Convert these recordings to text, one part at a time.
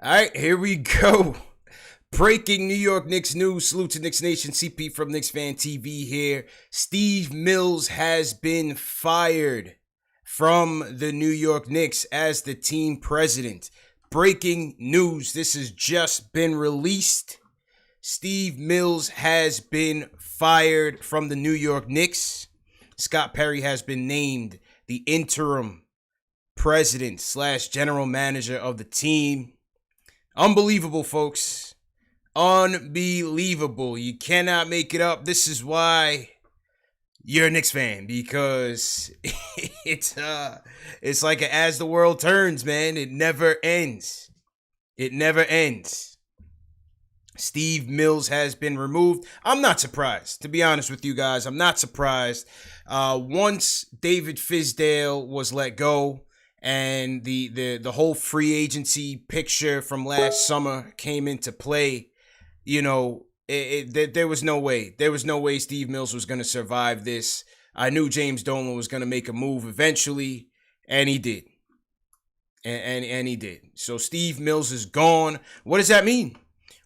All right, here we go. Breaking New York Knicks news. Salute to Knicks Nation. CP from KnicksFanTV here. Steve Mills has been fired from the New York Knicks as the team president. Breaking news. This has just been released. Steve Mills has been fired from the New York Knicks. Scott Perry has been named the interim president / general manager of the team. Unbelievable, folks. Unbelievable. You cannot make it up. This is why you're a Knicks fan, because it's like a as the world turns, man. It never ends. It never ends. Steve Mills has been removed. I'm not surprised, to be honest with you guys. I'm not surprised. Once David Fizdale was let go, and the whole free agency picture from last summer came into play, you know, there was no way. There was no way Steve Mills was going to survive this. I knew James Dolan was going to make a move eventually, and he did. And he did. So Steve Mills is gone. What does that mean?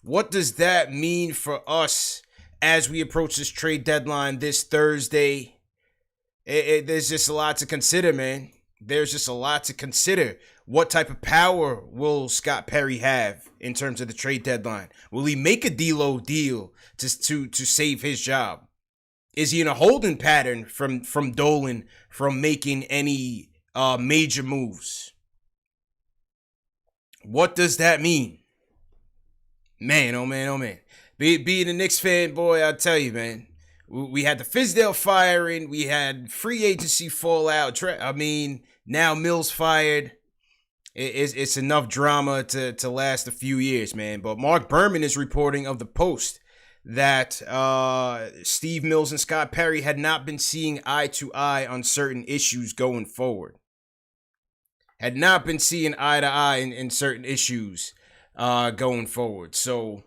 What does that mean for us as we approach this trade deadline this Thursday? There's just a lot to consider, man. There's just a lot to consider. What type of power will Scott Perry have in terms of the trade deadline? Will he make a D-Lo deal to save his job? Is he in a holding pattern from Dolan from making any major moves? What does that mean? Man, oh man, oh man. Being a Knicks fan, boy, I'll tell you, man. We had the Fizdale firing. We had free agency fallout. Now Mills fired. It's enough drama to last a few years, man. But Mark Berman is reporting of the Post that Steve Mills and Scott Perry had not been seeing eye to eye on certain issues going forward. Had not been seeing eye to eye in certain issues going forward. So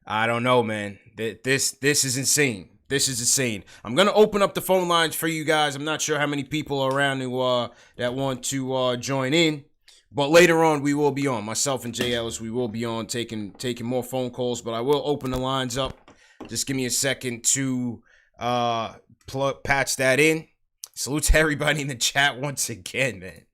I don't know, man. This is insane. This is insane. I'm going to open up the phone lines for you guys. I'm not sure how many people are around who that want to join in. But later on, we will be on. Myself and Jay Ellis, we will be on taking more phone calls. But I will open the lines up. Just give me a second to patch that in. Salute to everybody in the chat once again, man.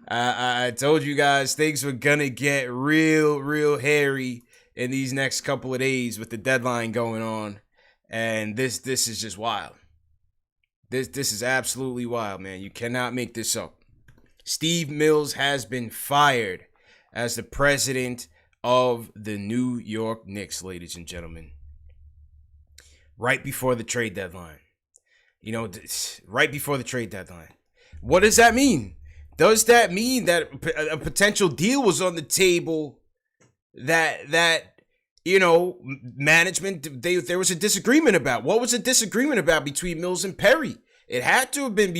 I told you guys things were going to get real hairy in these next couple of days with the deadline going on. And this is just wild. This is absolutely wild, man. You cannot make this up. Steve Mills has been fired as the president of the New York Knicks, ladies and gentlemen. Right before the trade deadline. You know, right before the trade deadline. What does that mean? Does that mean that a potential deal was on the table that you know, management, there was a disagreement about? What was a disagreement about between Mills and Perry? It had to have been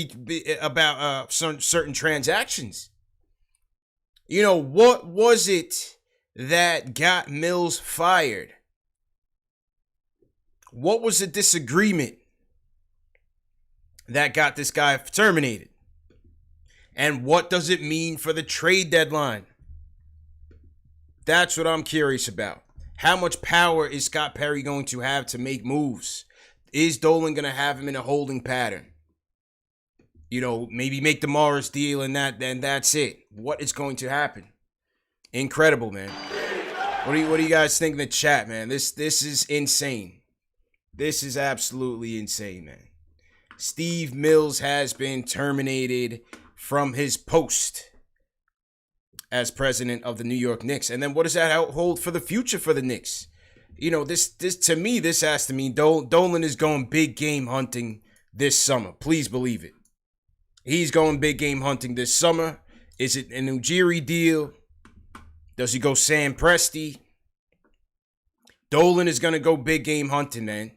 about certain transactions. You know, what was it that got Mills fired? What was the disagreement that got this guy terminated? And what does it mean for the trade deadline? That's what I'm curious about. How much power is Scott Perry going to have to make moves? Is Dolan going to have him in a holding pattern? You know, maybe make the Morris deal and that's it. What is going to happen? Incredible, man. What do you guys think in the chat, man? This is insane. This is absolutely insane, man. Steve Mills has been terminated from his post as president of the New York Knicks. And then what does that hold for the future for the Knicks? You know, this to me, this has to mean Dolan is going big game hunting this summer. Please believe it. He's going big game hunting this summer. Is it an Ujiri deal? Does he go Sam Presti? Dolan is going to go big game hunting, man.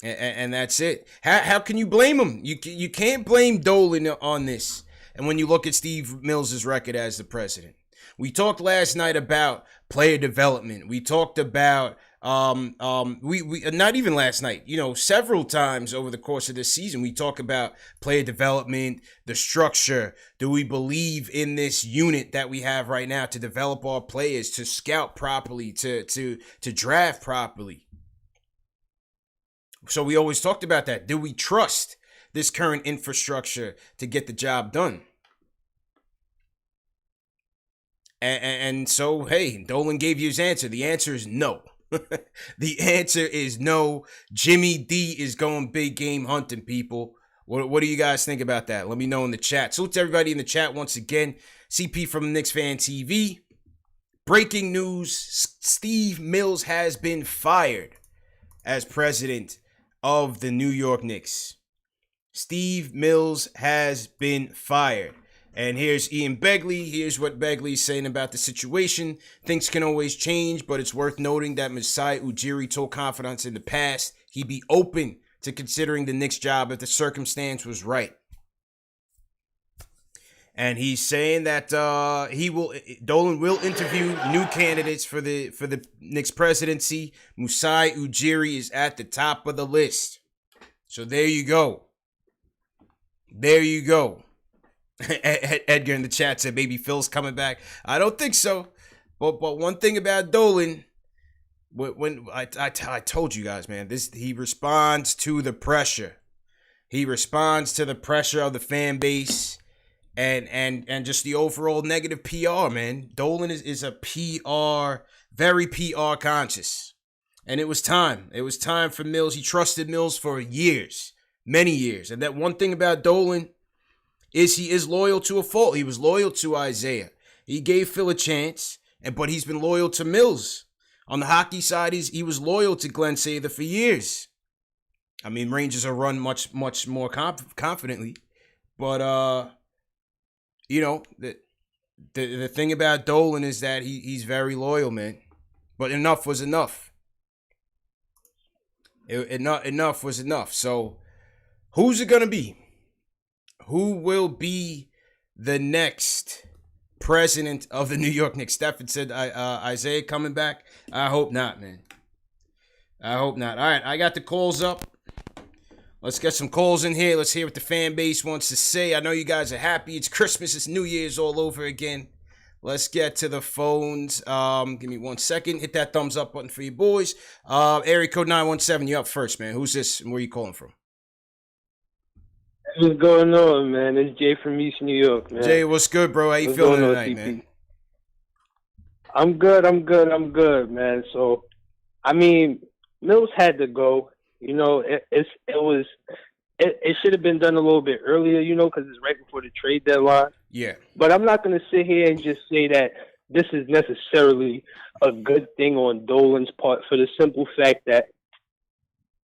And that's it. How can you blame him? You can't blame Dolan on this. And when you look at Steve Mills' record as the president, we talked last night about player development. We talked about We not even last night, several times over the course of this season, we talk about player development, the structure. Do we believe in this unit that we have right now to develop our players, to scout properly, to draft properly? So we always talked about that. Do we trust this current infrastructure to get the job done? And so, hey, Dolan gave you his answer. The answer is no. The answer is no. Jimmy D is going big game hunting, people. What do you guys think about that? Let me know in the chat. Salute to everybody in the chat once again. CP from KnicksFanTV. Breaking news. Steve Mills has been fired as president of the New York Knicks. Steve Mills has been fired. And here's Ian Begley. Here's what Begley's saying about the situation. Things can always change, but it's worth noting that Masai Ujiri told confidants in the past he'd be open to considering the Knicks job if the circumstance was right. And he's saying that Dolan will interview new candidates for the Knicks presidency. Masai Ujiri is at the top of the list. So there you go. There you go. Edgar in the chat said maybe Phil's coming back. I don't think so. But one thing about Dolan, when I told you guys, man, he responds to the pressure. He responds to the pressure of the fan base and just the overall negative PR, man. Dolan is a PR, very PR conscious. And it was time. It was time for Mills. He trusted Mills for years, many years. And that one thing about Dolan is he is loyal to a fault. He was loyal to Isaiah. He gave Phil a chance, but he's been loyal to Mills. On the hockey side, he was loyal to Glenn Sather for years. I mean, Rangers are run much more confidently. But, the thing about Dolan is that he's very loyal, man. But enough was enough. Enough was enough. So, who's it going to be? Who will be the next president of the New York Knicks? Stephen said Isaiah coming back. I hope not, man. I hope not. All right, I got the calls up. Let's get some calls in here. Let's hear what the fan base wants to say. I know you guys are happy. It's Christmas. It's New Year's all over again. Let's get to the phones. Give me 1 second. Hit that thumbs up button for you boys. Area code 917. You up first, man. Who's this and where you calling from? What's going on, man? It's Jay from East New York, man. Jay, what's good, bro? How you feeling tonight, man? I'm good, man. So, I mean, Mills had to go. It should have been done a little bit earlier, because it's right before the trade deadline. Yeah. But I'm not going to sit here and just say that this is necessarily a good thing on Dolan's part for the simple fact that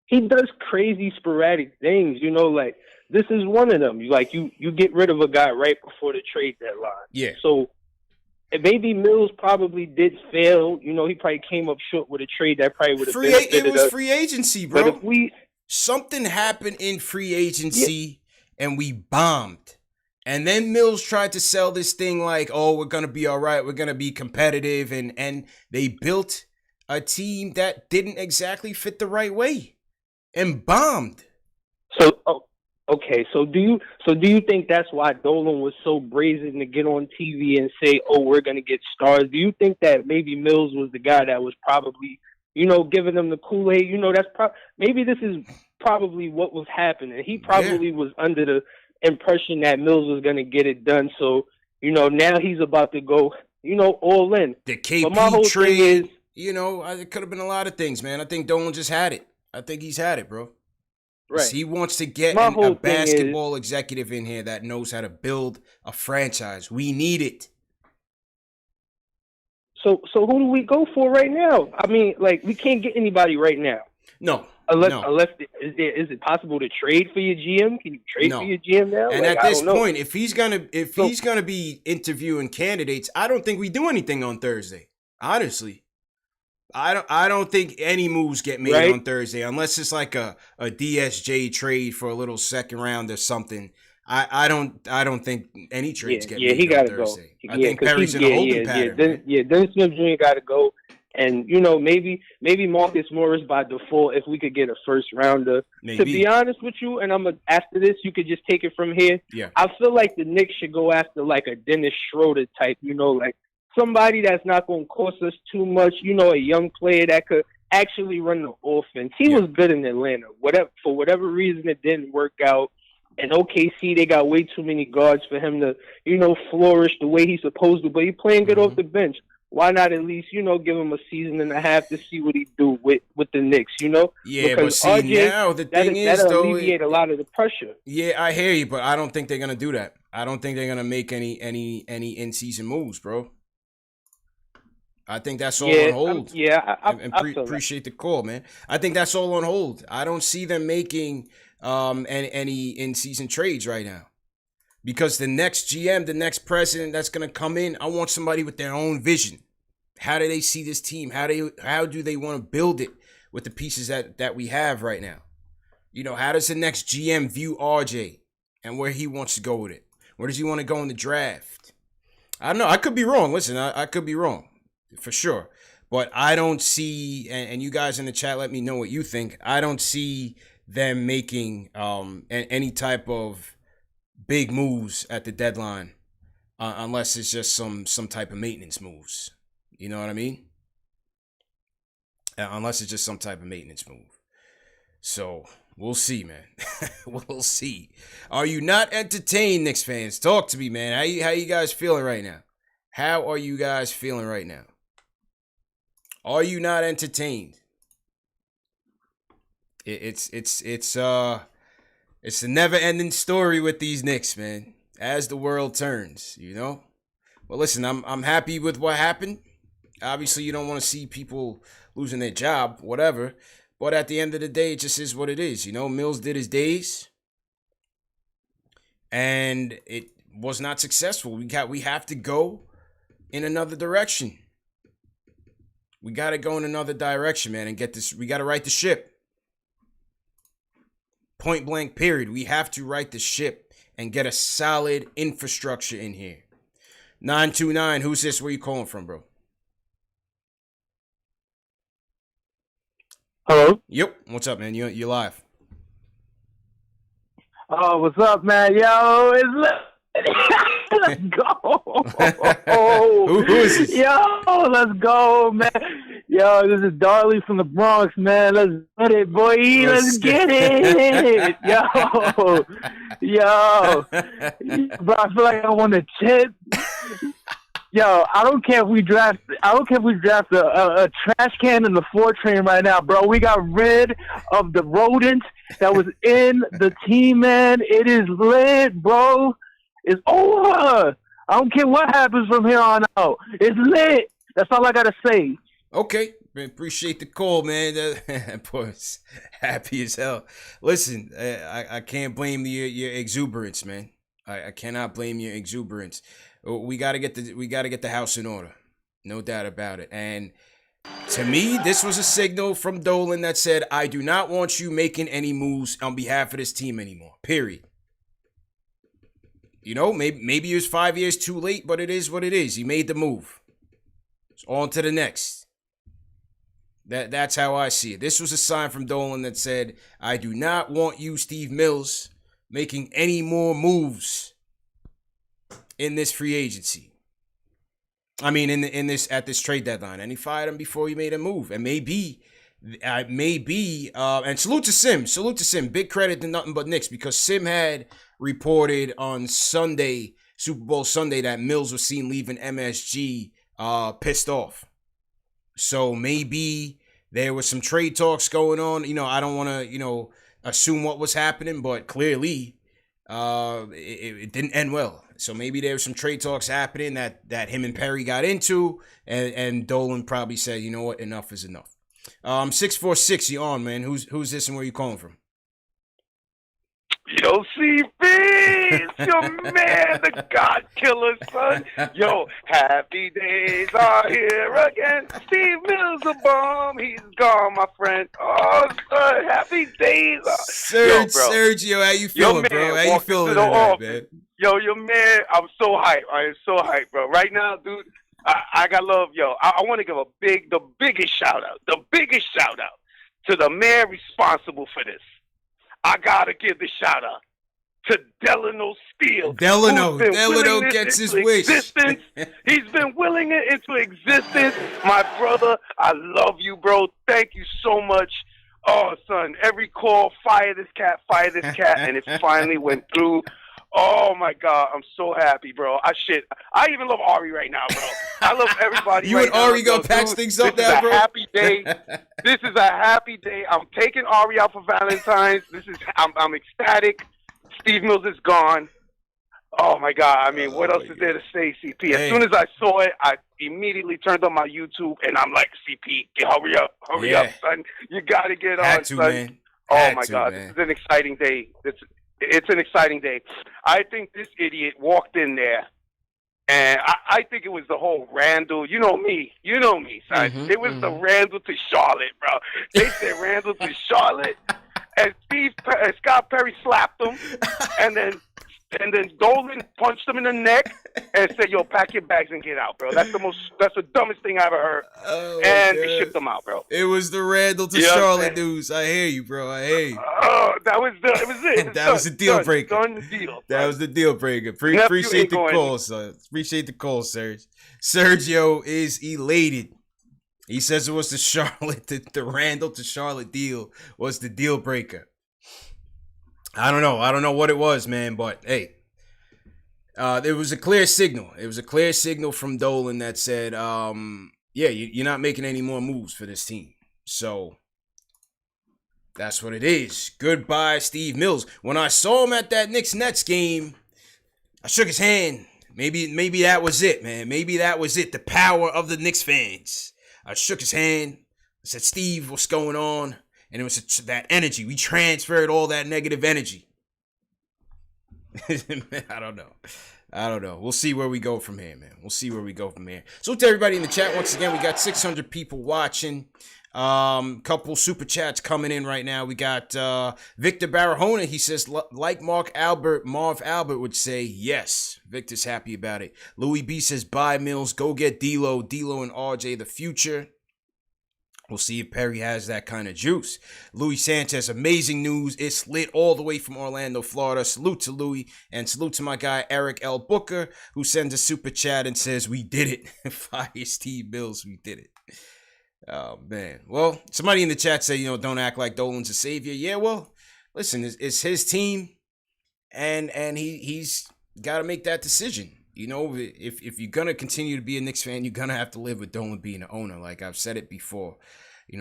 he does crazy sporadic things, like this is one of them. You get rid of a guy right before the trade deadline. Yeah. So maybe Mills probably did fail. He probably came up short with a trade that probably would have benefited us. It was free agency, bro. But if something happened in free agency and we bombed. And then Mills tried to sell this thing like, oh, we're going to be all right. We're going to be competitive. And they built a team that didn't exactly fit the right way and bombed. Okay, so do you think that's why Dolan was so brazen to get on TV and say, "Oh, we're going to get stars"? Do you think that maybe Mills was the guy that was probably, giving them the Kool-Aid? Maybe this is probably what was happening. He probably was under the impression that Mills was going to get it done. So, now he's about to go, all in. The KP trade, it could have been a lot of things, man. I think Dolan just had it. I think he's had it, bro. Right. He wants to get a basketball executive in here that knows how to build a franchise. We need it. So who do we go for right now? I mean, we can't get anybody right now. No. Unless is it possible to trade for your GM? Can you trade for your GM now? And at this point, if he's gonna be interviewing candidates, I don't think we do anything on Thursday. Honestly. I don't think any moves get made on Thursday unless it's like a DSJ trade for a little second round or something. I don't think any trades get made on Thursday. Go. I think Perry's in a holding pattern. Dennis Smith Jr. got to go. And maybe Marcus Morris by default if we could get a first rounder. Maybe. To be honest with you, and after this you could just take it from here. Yeah. I feel like the Knicks should go after like a Dennis Schroeder type, like somebody that's not going to cost us too much, a young player that could actually run the offense. He was good in Atlanta. For whatever reason it didn't work out. And OKC, they got way too many guards for him to, flourish the way he's supposed to. But he's playing good off the bench. Why not at least, give him a season and a half to see what he do with the Knicks, Yeah, because but see, RJ, now the thing is, that'll though, alleviate a lot of the pressure. Yeah, I hear you, but I don't think they're gonna do that. I don't think they're gonna make any in-season moves, bro. I think that's all on hold. I appreciate the call, man. I think that's all on hold. I don't see them making any in-season trades right now. Because the next GM, the next president that's going to come in, I want somebody with their own vision. How do they see this team? How do they want to build it with the pieces that we have right now? How does the next GM view RJ and where he wants to go with it? Where does he want to go in the draft? I don't know. I could be wrong. Listen, I could be wrong for sure. But I don't see, and you guys in the chat, let me know what you think. I don't see them making any type of big moves at the deadline, unless it's just some type of maintenance moves. You know what I mean? Unless it's just some type of maintenance move. So we'll see, man. We'll see. Are you not entertained, Knicks fans? Talk to me, man. How you guys feeling right now? How are you guys feeling right now? Are you not entertained? It's a never-ending story with these Knicks, man, as the world turns, But listen, I'm happy with what happened. Obviously, you don't want to see people losing their job, whatever. But at the end of the day, it just is what it is. Mills did his days, and it was not successful. We have to go in another direction. We got to go in another direction, man, and get this. We got to right the ship. Point blank, period. We have to right the ship and get a solid infrastructure in here. 929, who's this? Where you calling from, bro? Hello? Yep. What's up, man? You're live. Oh, what's up, man? Yo, let's go. Who is this? Yo, let's go, man. Yo, this is Darley from the Bronx, man. Let's get it, boy. Let's get it. Yo. Bro, I feel like I want to chip. Yo, I don't care if we draft a trash can in the 4 train right now, bro. We got rid of the rodents that was in the team, man. It is lit, bro. It's over. I don't care what happens from here on out. It's lit. That's all I gotta say. Okay, appreciate the call, man. Of course, happy as hell. Listen, I can't blame your exuberance, man. I cannot blame your exuberance. We gotta get the house in order, no doubt about it. And to me, this was a signal from Dolan that said, "I do not want you making any moves on behalf of this team anymore." Period. Maybe it was 5 years too late, but it is what it is. He made the move. It's on to the next. That's how I see it. This was a sign from Dolan that said, "I do not want you, Steve Mills, making any more moves in this free agency. I mean, at this trade deadline." And he fired him before he made a move. And maybe, and salute to Sim. Big credit to Nothing But Knicks, because Sim had reported on Sunday, Super Bowl Sunday, that Mills was seen leaving MSG pissed off. So maybe there was some trade talks going on. I don't want to, assume what was happening, but clearly it didn't end well. So maybe there was some trade talks happening that him and Perry got into, and Dolan probably said, "You know what, enough is enough." 646, you on, man? Who's this and where you calling from? Yo, CB, it's your man, the God Killer, son. Yo, happy days are here again. Steve Mills a bomb, he's gone, my friend. Oh, son, happy days. Sergio, how you feeling, bro? How you feeling tonight, man? Yo, your man, I'm so hyped. I am so hyped, bro. Right now, dude, I got love, yo. I want to give the biggest shout out to the man responsible for this. I gotta give the shout out to Delano Steele. Delano gets his wish. He's been willing it into existence. My brother, I love you, bro. Thank you so much. Oh, son, every call, fire this cat, and it finally went through. Oh, my God, I'm so happy, bro. I even love Ari right now, bro. I love everybody You right and Ari now, gonna patch things up now, bro? This is a happy day. I'm taking Ari out for Valentine's. I'm ecstatic. Steve Mills is gone. Oh, my God. I mean, what else is there to say, CP? As soon as I saw it, I immediately turned on my YouTube, and I'm like, CP, hurry up, son. You got to get on, son. Man. Oh, my God. Man. This is an exciting day. It's an exciting day. I think this idiot walked in there, and I think it was the whole Randall. You know me, son. It was the Randall to Charlotte, bro. They said Randall to Charlotte, and Scott Perry slapped him, and then Dolan punched him in the neck and said, "Yo, pack your bags and get out, bro." That's the dumbest thing I ever heard. And they shipped him out, bro. It was the Randall to Charlotte news. I hear you, bro. I hear you. It was it. That was the deal breaker. Done deal. That was the deal breaker. Appreciate the call, son. Appreciate the call, Serge. Sergio is elated. He says it was the Randall to Charlotte deal was the deal breaker. I don't know what it was, man, but hey, there was a clear signal. It was a clear signal from Dolan that said, you're not making any more moves for this team. So that's what it is. Goodbye, Steve Mills. When I saw him at that Knicks-Nets game, I shook his hand. Maybe that was it, man. Maybe that was it. The power of the Knicks fans. I shook his hand. I said, Steve, what's going on? And it was that energy. We transferred all that negative energy. I don't know. We'll see where we go from here, man. So to everybody in the chat, once again, we got 600 people watching. Couple super chats coming in right now. We got Victor Barahona. He says, like Marv Albert would say, yes. Victor's happy about it. Louis B says, bye, Mills. Go get D'Lo and RJ, the future. We'll see if Perry has that kind of juice. Louis Sanchez, amazing news. It's lit all the way from Orlando, Florida. Salute to Louis and salute to my guy, Eric L. Booker, who sends a super chat and says, we did it. Fire Steve Mills, we did it. Oh, man. Well, somebody in the chat said, don't act like Dolan's a savior. Yeah, well, listen, it's his team, and he's got to make that decision. If you're going to continue to be a Knicks fan, you're going to have to live with Dolan being the owner. Like I've said it before.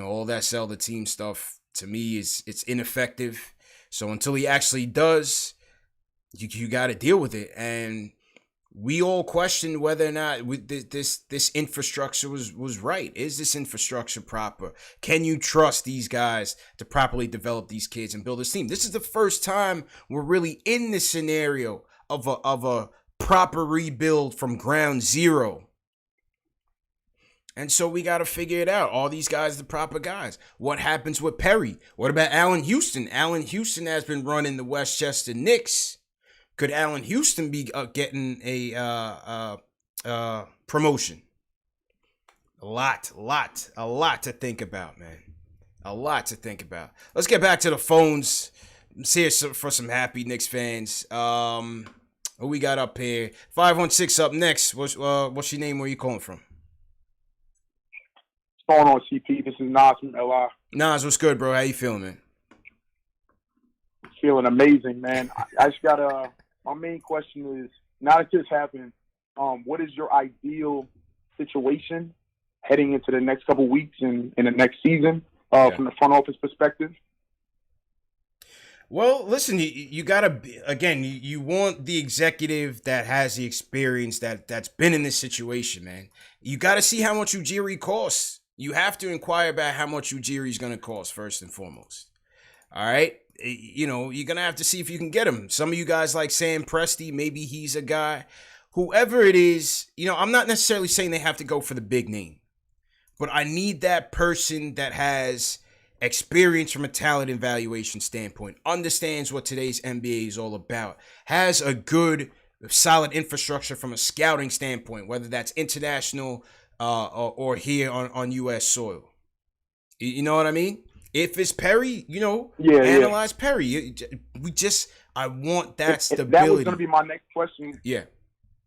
All that sell the team stuff, to me, it's ineffective. So until he actually does, you got to deal with it. And we all questioned whether or not this infrastructure was right. Is this infrastructure proper? Can you trust these guys to properly develop these kids and build this team? This is the first time we're really in this scenario of a proper rebuild from ground zero. And so we got to figure it out. All these guys, the proper guys. What happens with Perry? What about Allen Houston? Allen Houston has been running the Westchester Knicks. Could Allen Houston be getting a promotion? A lot to think about, man. A lot to think about. Let's get back to the phones. Let's hear for some happy Knicks fans. What we got up here? 516 up next. What's your name? Where you calling from? What's going on, CP? This is Nas from LR. Nas, what's good, bro? How you feeling, man? Feeling amazing, man. I just got my main question is, now that this happened, what is your ideal situation heading into the next couple weeks and in the next season from the front office perspective? Well, listen, you got to, again, you want the executive that has the experience that's been in this situation, man. You got to see how much Ujiri costs. You have to inquire about how much Ujiri is going to cost first and foremost. All right? You're going to have to see if you can get him. Some of you guys like Sam Presti, maybe he's a guy. Whoever it is, I'm not necessarily saying they have to go for the big name. But I need that person that has experience from a talent evaluation standpoint, understands what today's NBA is all about, has a good solid infrastructure from a scouting standpoint, whether that's international or here on U.S. soil. You know what I mean? If it's Perry, analyze Perry. I want that stability. That was going to be my next question. Yeah.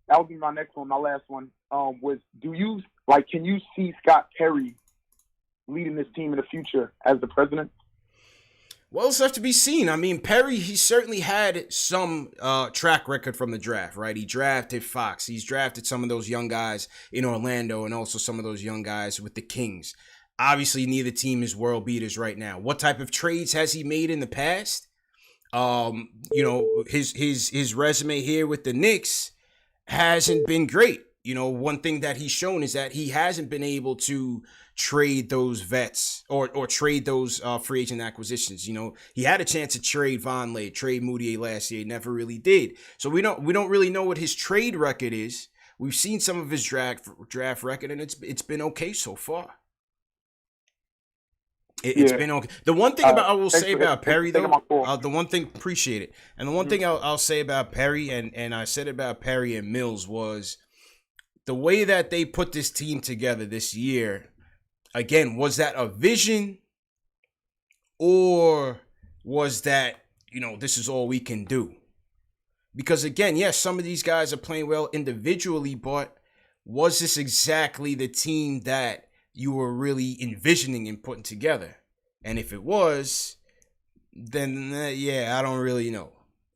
That would be my next one. My last one was, can you see Scott Perry leading this team in the future as the president? Well, it's left to be seen. I mean, Perry, he certainly had some track record from the draft, right? He drafted Fox. He's drafted some of those young guys in Orlando and also some of those young guys with the Kings. Obviously, neither team is world beaters right now. What type of trades has he made in the past? His resume here with the Knicks hasn't been great. One thing that he's shown is that he hasn't been able to trade those vets or trade those free agent acquisitions. He had a chance to trade Vonleh, trade Moutier last year, never really did. So we don't really know what his trade record is. We've seen some of his draft record, and it's been okay so far. It's been okay. The one thing I will say about Perry, though, the one thing, appreciate it. And the one thing I'll say about Perry, and I said about Perry and Mills, was the way that they put this team together this year. Again, was that a vision, or was that, this is all we can do? Because again, yes, some of these guys are playing well individually, but was this exactly the team that you were really envisioning and putting together? And if it was, then I don't really know.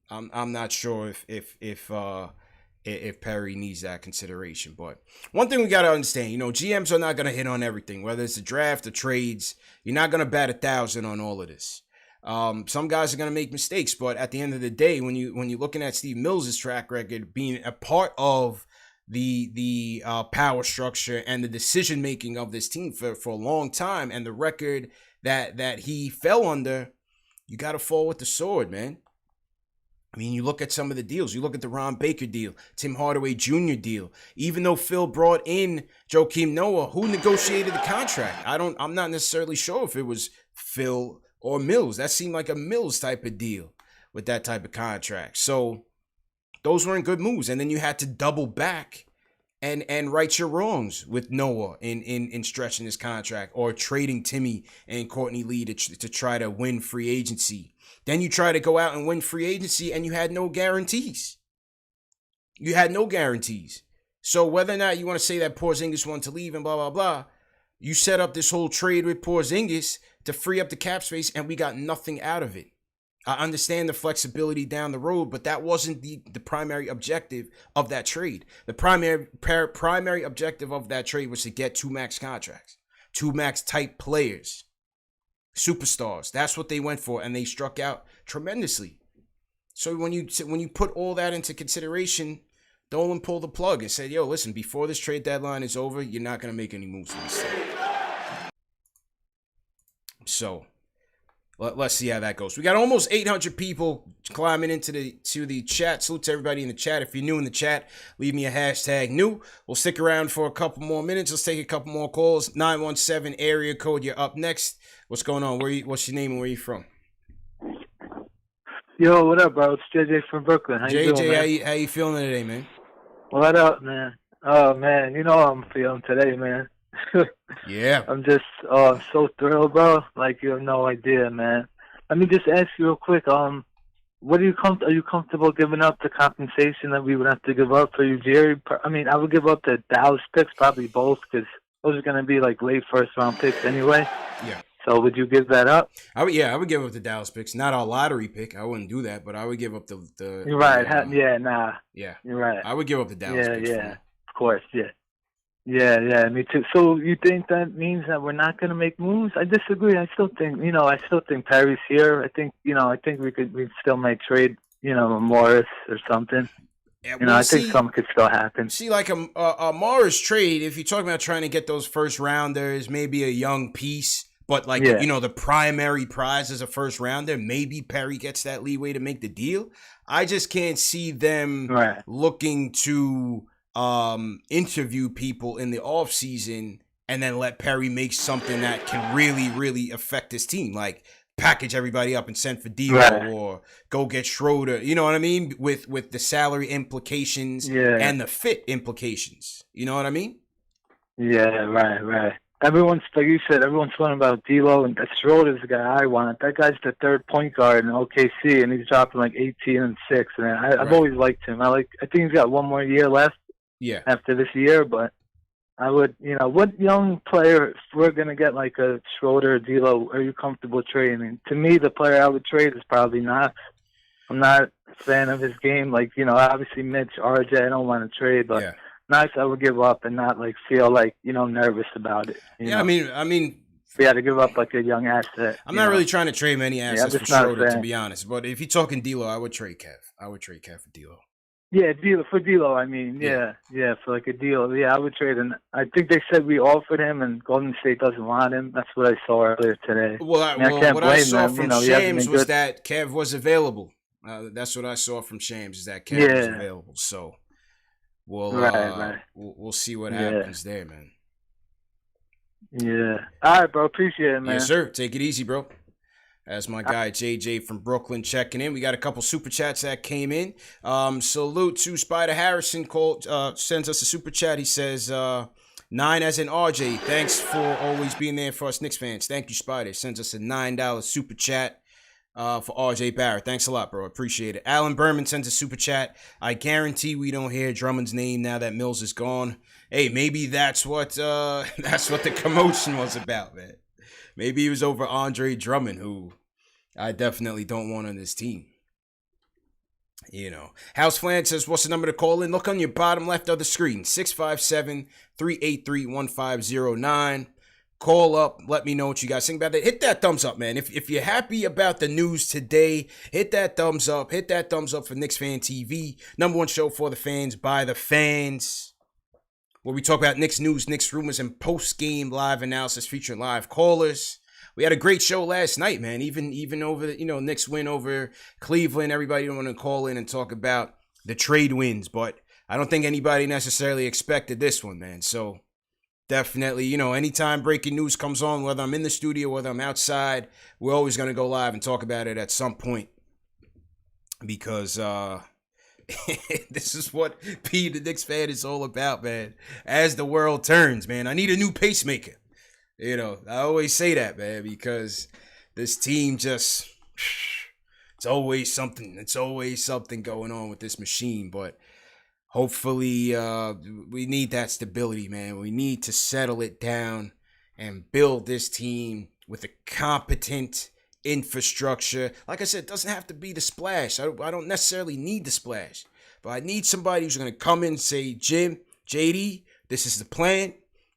I'm not sure if Perry needs that consideration. But one thing we got to understand, GMs are not going to hit on everything, whether it's the draft or trades. You're not going to bat 1,000 on all of this. Some guys are going to make mistakes, but at the end of the day, when you're looking at Steve Mills' track record, being a part of the power structure and the decision making of this team for a long time, and the record that he fell under, you got to fall with the sword, man. I mean, you look at some of the deals. You look at the Ron Baker deal, Tim Hardaway Jr. deal. Even though Phil brought in Joakim Noah, who negotiated the contract? I'm not necessarily sure if it was Phil or Mills. That seemed like a Mills type of deal with that type of contract. So those weren't good moves. And then you had to double back and right your wrongs with Noah in stretching his contract, or trading Timmy and Courtney Lee to try to win free agency. Then you try to go out and win free agency, and you had no guarantees. So whether or not you want to say that Porzingis wanted to leave and blah, blah, blah, you set up this whole trade with Porzingis to free up the cap space, and we got nothing out of it. I understand the flexibility down the road, but that wasn't the primary objective of that trade. The primary objective of that trade was to get 2 max contracts, 2 max type players, superstars. That's what they went for, and they struck out tremendously. So when you put all that into consideration, Dolan pulled the plug and said, yo, listen, before this trade deadline is over, you're not going to make any moves for this team. So let's see how that goes. We got almost 800 people climbing into the chat. Salute to everybody in the chat. If you're new in the chat, leave me a hashtag new. We'll stick around for a couple more minutes. Let's take a couple more calls. 917 area code. You're up next. What's going on? What's your name and where you from? Yo, what up, bro? It's JJ from Brooklyn. How you doing, man? How you feeling today, man? What up, man? Oh, man, you know how I'm feeling today, man. Yeah. I'm just I'm so thrilled, bro. Like, you have no idea, man. Let me just ask you real quick. What are you comfortable giving up the compensation that we would have to give up for Ujiri? I mean, I would give up the Dallas picks, probably both, because those are going to be like late first round picks anyway. Yeah. So would you give that up? I would give up the Dallas picks. Not our lottery pick. I wouldn't do that, but I would give up the You're right. Yeah. You're right. I would give up the Dallas picks. Yeah. Of course. Yeah. Yeah, me too. So you think that means that we're not going to make moves? I disagree. I still think Perry's here. I think we'd still make trade, Morris or something. Yeah, I think something could still happen. See, like a Morris trade, if you're talking about trying to get those first rounders, maybe a young piece, but the primary prize is a first rounder, maybe Perry gets that leeway to make the deal. I just can't see them looking to interview people in the off season and then let Perry make something that can really, really affect his team. Like, package everybody up and send for D'Lo Right. or go get Schroeder. You know what I mean? With the salary implications and the fit implications. You know what I mean? Yeah, right. Everyone's, like you said, everyone's talking about D'Lo, and Schroeder's the guy I want. That guy's the third point guard in OKC, and he's dropping like 18 and 6. And I've always liked him. I think he's got one more year left. Yeah. After this year, but I would, what young player, if we're gonna get like a Schroeder or D'Lo, are you comfortable trading? To me, the player I would trade is probably not. I'm not a fan of his game. Like, obviously Mitch, RJ, I don't want to trade, but. Nice, I would give up and not like feel like nervous about it. You know? I mean, we had to give up like a young asset. I'm not really trying to trade many assets for Schroeder, to be honest. But if you're talking D'Lo, I would trade Kev. I would trade Kev for D'Lo. Yeah, D'Lo. I mean, yeah, for like a deal. Yeah, I would trade. And I think they said we offered him, and Golden State doesn't want him. That's what I saw earlier today. Well, what I saw from Shams was that Kev was available. That's what I saw from Shams, is that Kev was available. So. We'll see what happens there, man. Yeah. All right, bro. Appreciate it, man. Yes, sir. Take it easy, bro. That's my guy JJ from Brooklyn checking in. We got a couple super chats that came in. Salute to Spider Harrison. Sends us a super chat. He says, 9 as in RJ. Thanks for always being there for us Knicks fans. Thank you, Spider. Sends us a $9 super chat. For RJ Barrett. Thanks a lot, bro. Appreciate it. Alan Berman sends a super chat. I guarantee we don't hear Drummond's name now that Mills is gone. Hey, maybe that's what the commotion was about, man. Maybe he was over Andre Drummond, who I definitely don't want on this team. House Flan says, what's the number to call in? Look on your bottom left of the screen, 657-383-1509. Call up, let me know what you guys think about it. Hit that thumbs up, man. If you're happy about the news today, hit that thumbs up. Hit that thumbs up for KnicksFanTV, #1 show for the fans, by the fans, where we talk about Knicks news, Knicks rumors, and post-game live analysis featuring live callers. We had a great show last night, man. Even over the, Knicks win over Cleveland. Everybody don't want to call in and talk about the trade wins, but I don't think anybody necessarily expected this one, man. So definitely, anytime breaking news comes on, whether I'm in the studio, whether I'm outside, we're always going to go live and talk about it at some point. Because this is what P, the Knicks fan, is all about, man. As the world turns, man, I need a new pacemaker. I always say that, man, because this team just, it's always something going on with this machine. But hopefully, we need that stability, man. We need to settle it down and build this team with a competent infrastructure. Like I said, it doesn't have to be the splash. I don't necessarily need the splash. But I need somebody who's going to come in and say, Jim, JD, this is the plan.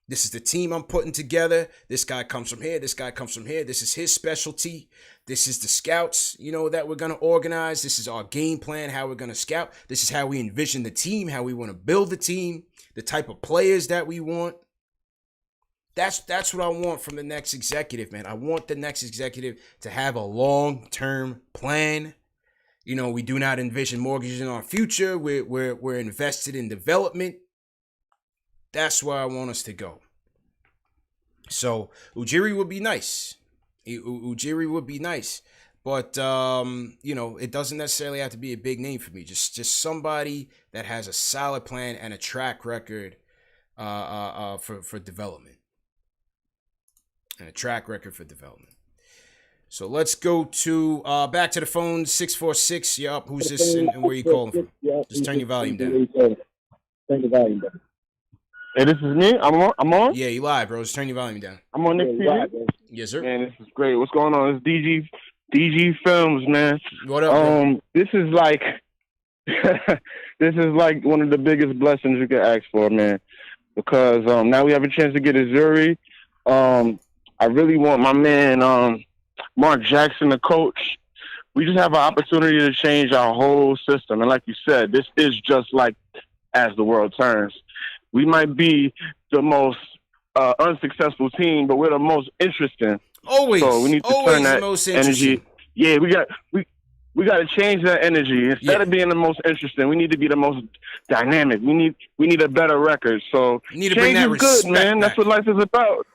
This is the team I'm putting together. This guy comes from here. This guy comes from here. This is his specialty. This is the scouts, that we're going to organize. This is our game plan, how we're going to scout. This is how we envision the team, how we want to build the team, the type of players that we want. That's what I want from the next executive, man. I want the next executive to have a long-term plan. We do not envision mortgaging our future. We're invested in development. That's where I want us to go. So Ujiri would be nice. Ujiri would be nice. But, it doesn't necessarily have to be a big name for me. Just somebody that has a solid plan and a track record for development. So let's go to back to the phone, 646. You're up. Who's this and where you calling from? Just turn your volume down. Turn the volume down. Hey, this is me. I'm on. Yeah, you live, bro. Just turn your volume down. I'm on KnicksTV. Yes, sir. Man, this is great. What's going on? It's DG Films, man. What up, bro? This is like one of the biggest blessings you could ask for, man. Because now we have a chance to get a jury. I really want my man Mark Jackson to coach. We just have an opportunity to change our whole system. And like you said, this is just like as the world turns. We might be the most unsuccessful team, but we're the most interesting. Always. So we need to turn that energy. Yeah, we got to change that energy. Instead of being the most interesting, we need to be the most dynamic. We need a better record. So you need to bring that respect good, man. Back. That's what life is about.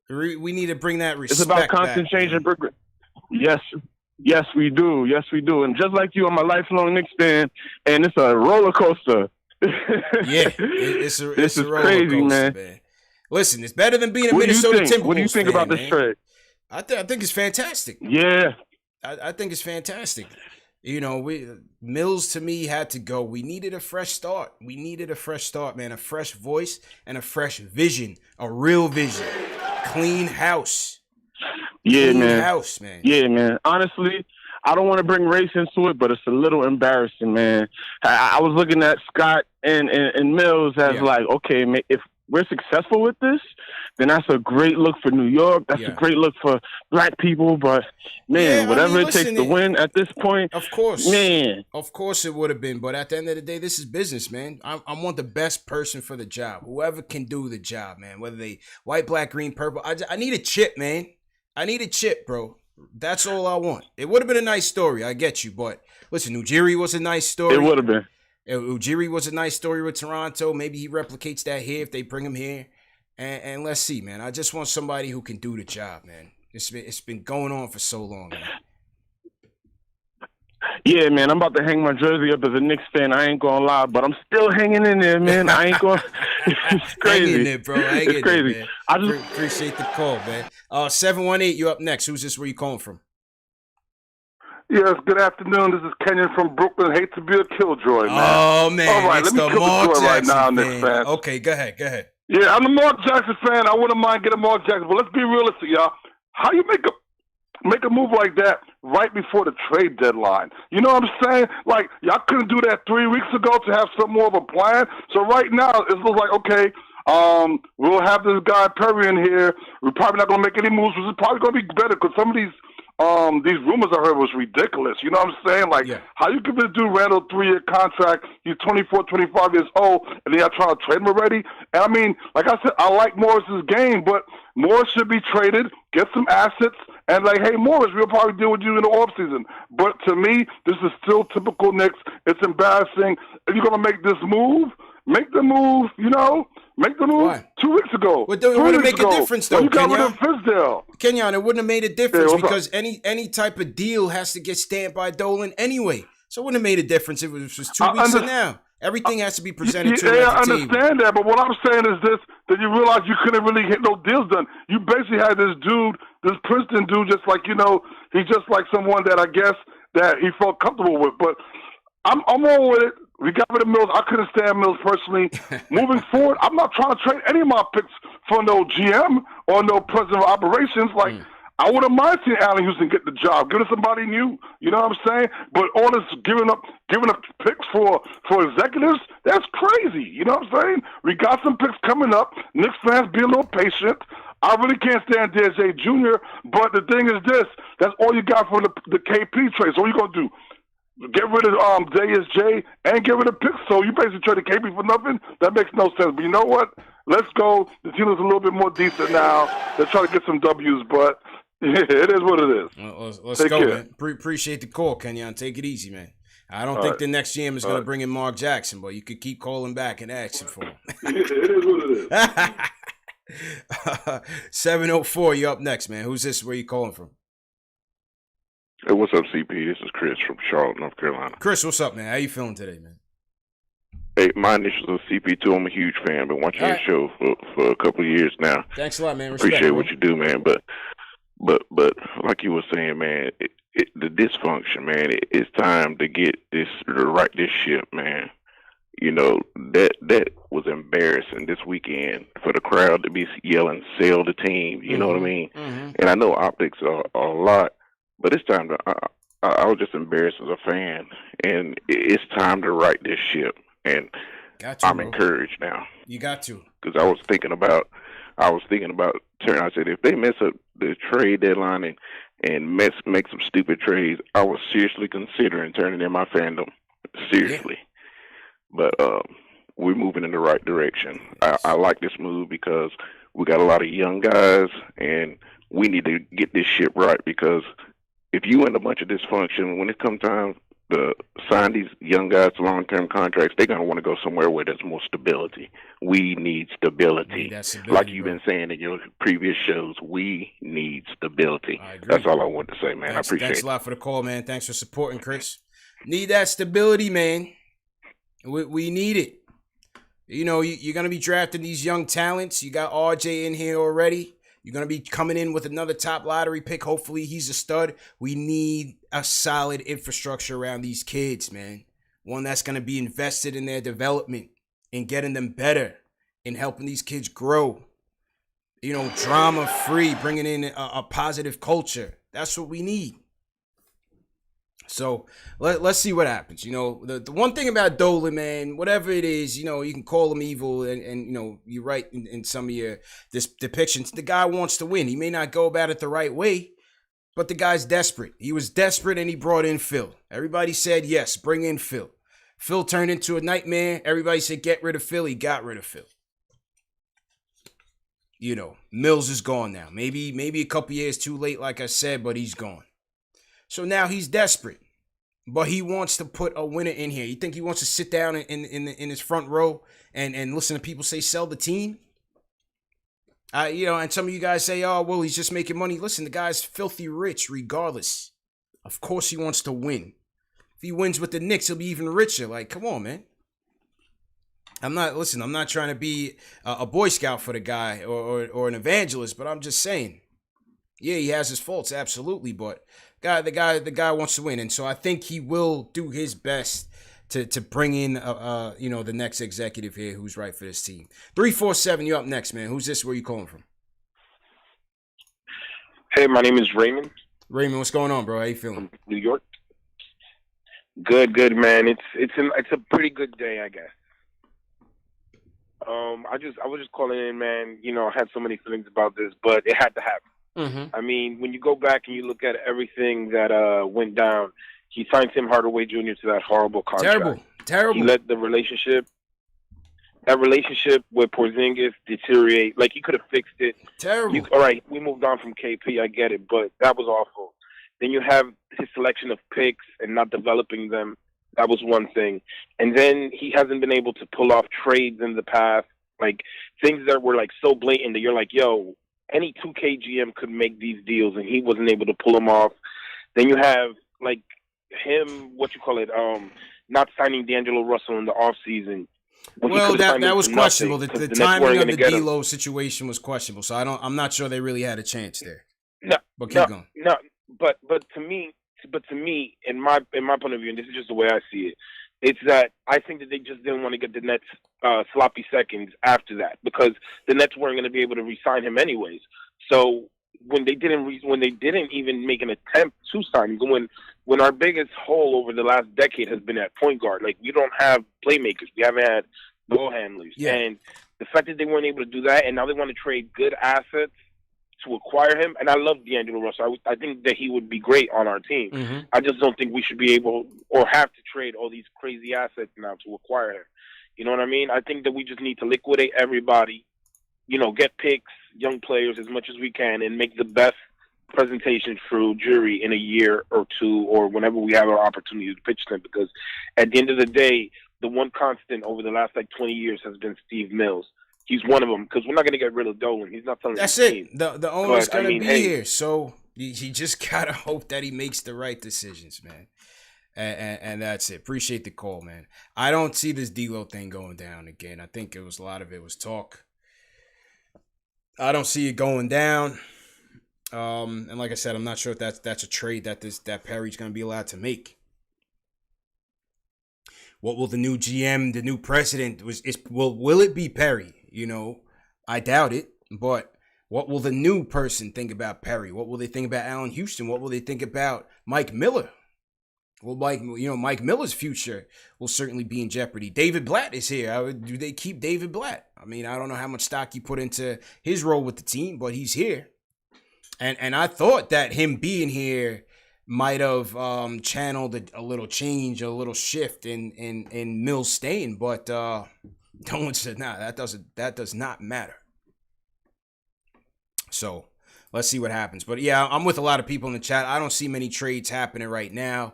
We need to bring that respect. It's about constant back, change and progress. Yes, we do. Yes, we do. And just like you, I'm a lifelong Knicks fan, and it's a roller coaster. Yeah, it's a roller crazy, coaster, man. Listen, it's better than being a Minnesota Timberwolves fan. What do you think about this trade? I think it's fantastic. Yeah. I think it's fantastic. You know, Mills to me had to go. We needed a fresh start. We needed a fresh start, man. A fresh voice and a fresh vision. A real vision. Clean house. Yeah, Clean man. house, man. Yeah, man. Honestly, I don't want to bring race into it, but it's a little embarrassing, man. I was looking at Scott and Mills as like, okay, if we're successful with this, then that's a great look for New York. That's a great look for black people. But, man, whatever it takes to win at this point, of course, man. Of course it would have been. But at the end of the day, this is business, man. I want the best person for the job. Whoever can do the job, man. Whether they white, black, green, purple. I need a chip, man. I need a chip, bro. That's all I want. It would have been a nice story. I get you. But, listen, Ujiri was a nice story. It would have been. Ujiri was a nice story with Toronto. Maybe he replicates that here if they bring him here. And let's see, man. I just want somebody who can do the job, man. It's been going on for so long, man. Yeah, man. I'm about to hang my jersey up as a Knicks fan. I ain't gonna lie, but I'm still hanging in there, man. I ain't going. It's crazy. Hang in there, bro. It's crazy. There, man. I just appreciate the call, man. 718, you up next. Who's this? Where you calling from? Yes, good afternoon. This is Kenyon from Brooklyn. Hate to be a killjoy, man. Oh, man. All right, let me kill the joy right now, Knicks fan. Okay, go ahead. Yeah, I'm a Mark Jackson fan. I wouldn't mind getting Mark Jackson, but let's be realistic, y'all. How you make a move like that right before the trade deadline? You know what I'm saying? Like, y'all couldn't do that 3 weeks ago to have some more of a plan. So right now, it looks like, okay, we'll have this guy Perry in here. We're probably not going to make any moves, which is probably going to be better because some of these rumors I heard was ridiculous. You know what I'm saying? Like, how you give this dude Randall a 3-year contract? He's 24, 25 years old, and then y'all trying to trade him already? And I mean, like I said, I like Morris's game, but Morris should be traded, get some assets, and like, hey, Morris, we'll probably deal with you in the offseason. But to me, this is still typical Knicks. It's embarrassing. If you're going to make this move, make the move, you know? Make the move 2 weeks ago. But it wouldn't make a difference, though, you got rid of Fizdale. Kenyon, it wouldn't have made a difference because any type of deal has to get stamped by Dolan anyway. So it wouldn't have made a difference if it was just 2 weeks from now. Everything has to be presented to him. Yeah, I understand that, but what I'm saying is this, that you realize you couldn't really get no deals done. You basically had this dude, this Princeton dude, just like, you know, he's just like someone that I guess that he felt comfortable with. But I'm on with it. We got rid of Mills. I couldn't stand Mills personally. Moving forward, I'm not trying to trade any of my picks for no GM or no president of operations. Like, I wouldn't mind seeing Allen Houston get the job. Give it to somebody new. You know what I'm saying? But all this giving up picks for executives, that's crazy. You know what I'm saying? We got some picks coming up. Knicks fans, be a little patient. I really can't stand DJ Jr., but the thing is this, that's all you got for the KP trade. So what you going to do? Get rid of JSJ and get rid of picks. So you basically traded KP for nothing? That makes no sense. But you know what? Let's go. The team is a little bit more decent now. They're trying to get some W's, but it is what it is. Well, let's go, care. Man. Appreciate the call, Kenyon. Take it easy, man. I don't think the next GM is going to bring in Mark Jackson, but you could keep calling back and asking for him. It is what it is. 704, you up next, man. Who's this? Where you calling from? Hey, what's up, CP? This is Chris from Charlotte, North Carolina. Chris, what's up, man? How you feeling today, man? Hey, my initials are CP2. I'm a huge fan. I've been watching your show for a couple of years now. Thanks a lot, man. Respect, appreciate what you do, man. But like you were saying, man, the dysfunction, man. It's time to get right this ship, man. You know, that was embarrassing this weekend for the crowd to be yelling, "Sell the team." You know what I mean? Mm-hmm. And I know optics are a lot. But it's time to. I was just embarrassed as a fan, and it's time to right this ship. And I'm encouraged now. You got to, because I was thinking about turn. I said if they mess up the trade deadline and make some stupid trades, I was seriously considering turning in my fandom. Seriously, but we're moving in the right direction. I like this move because we got a lot of young guys, and we need to get this ship right because. If you in a bunch of dysfunction, when it comes time sign these young guys to long-term contracts, they're going to want to go somewhere where there's more stability. We need stability. Like you've been saying in your previous shows, we need stability. That's all I want to say, man. I appreciate it. Thanks a lot for the call, man. Thanks for supporting, Chris. Need that stability, man. We need it. You know, you're going to be drafting these young talents. You got RJ in here already. You're going to be coming in with another top lottery pick. Hopefully he's a stud. We need a solid infrastructure around these kids, man. One that's going to be invested in their development and getting them better and helping these kids grow. You know, drama-free, bringing in a positive culture. That's what we need. So let's see what happens. You know, the one thing about Dolan, man, whatever it is, you know, you can call him evil and you know, you're right in some of your depictions. The guy wants to win. He may not go about it the right way, but the guy's desperate. He was desperate and he brought in Phil. Everybody said, yes, bring in Phil. Phil turned into a nightmare. Everybody said, get rid of Phil. He got rid of Phil. You know, Mills is gone now. Maybe a couple years too late, like I said, but he's gone. So now he's desperate, but he wants to put a winner in here. You think he wants to sit down in his front row and listen to people say sell the team? You know, and some of you guys say, oh, well, he's just making money. Listen, the guy's filthy rich regardless. Of course he wants to win. If he wins with the Knicks, he'll be even richer. Like, come on, man. I'm not trying to be a Boy Scout for the guy or an evangelist, but I'm just saying, yeah, he has his faults, absolutely, but the guy wants to win, and so I think he will do his best to bring in you know, the next executive here who's right for this team. 347, you up next, man. Who's this? Where you calling from? Hey, my name is Raymond. Raymond, what's going on, bro? How you feeling? From New York. Good, man. It's a pretty good day, I guess. I was just calling in, man. You know, I had so many feelings about this, but it had to happen. Mm-hmm. I mean, when you go back and you look at everything that went down, he signed Tim Hardaway Jr. to that horrible contract. Terrible. He let that relationship with Porzingis deteriorate. Like, he could have fixed it. Terrible. All right, we moved on from KP, I get it, but that was awful. Then you have his selection of picks and not developing them. That was one thing. And then he hasn't been able to pull off trades in the past, like things that were like so blatant that you're like, yo, any 2K GM could make these deals, and he wasn't able to pull them off. Then you have like him, not signing D'Angelo Russell in the offseason. Well, that was questionable. The timing of the D'Lo situation was questionable, so I'm not sure they really had a chance there. No, but keep going. No, but to me, in my point of view, and this is just the way I see it, it's that I think that they just didn't want to get the Nets sloppy seconds after that, because the Nets weren't going to be able to re-sign him anyways. So when they didn't even make an attempt to sign him, when our biggest hole over the last decade has been at point guard, like, we don't have playmakers, we haven't had ball handlers, and the fact that they weren't able to do that, and now they want to trade good assets to acquire him. And I love D'Angelo Russell. I think that he would be great on our team. Mm-hmm. I just don't think we should be able or have to trade all these crazy assets now to acquire him. You know what I mean? I think that we just need to liquidate everybody, you know, get picks, young players as much as we can, and make the best presentation for Ujiri in a year or two, or whenever we have our opportunity to pitch them. Because at the end of the day, the one constant over the last 20 years has been Steve Mills. He's one of them, because we're not going to get rid of Dolan. He's not telling That's the it. team. The owner's going to be here, so you just got to hope that he makes the right decisions, man. And that's it. Appreciate the call, man. I don't see this D'Lo thing going down again. I think a lot of it was talk. I don't see it going down. And like I said, I'm not sure if that's a trade that Perry's going to be allowed to make. What will the new GM, the new president, will it be Perry? You know, I doubt it. But what will the new person think about Perry? What will they think about Allen Houston? What will they think about Mike Miller? Well, Mike Miller's future will certainly be in jeopardy. David Blatt is here. Do they keep David Blatt? I mean, I don't know how much stock you put into his role with the team, but he's here. And I thought that him being here might have channeled a little change, a little shift in Mills staying, but no one said, nah, that does not matter. So let's see what happens. But yeah, I'm with a lot of people in the chat. I don't see many trades happening right now.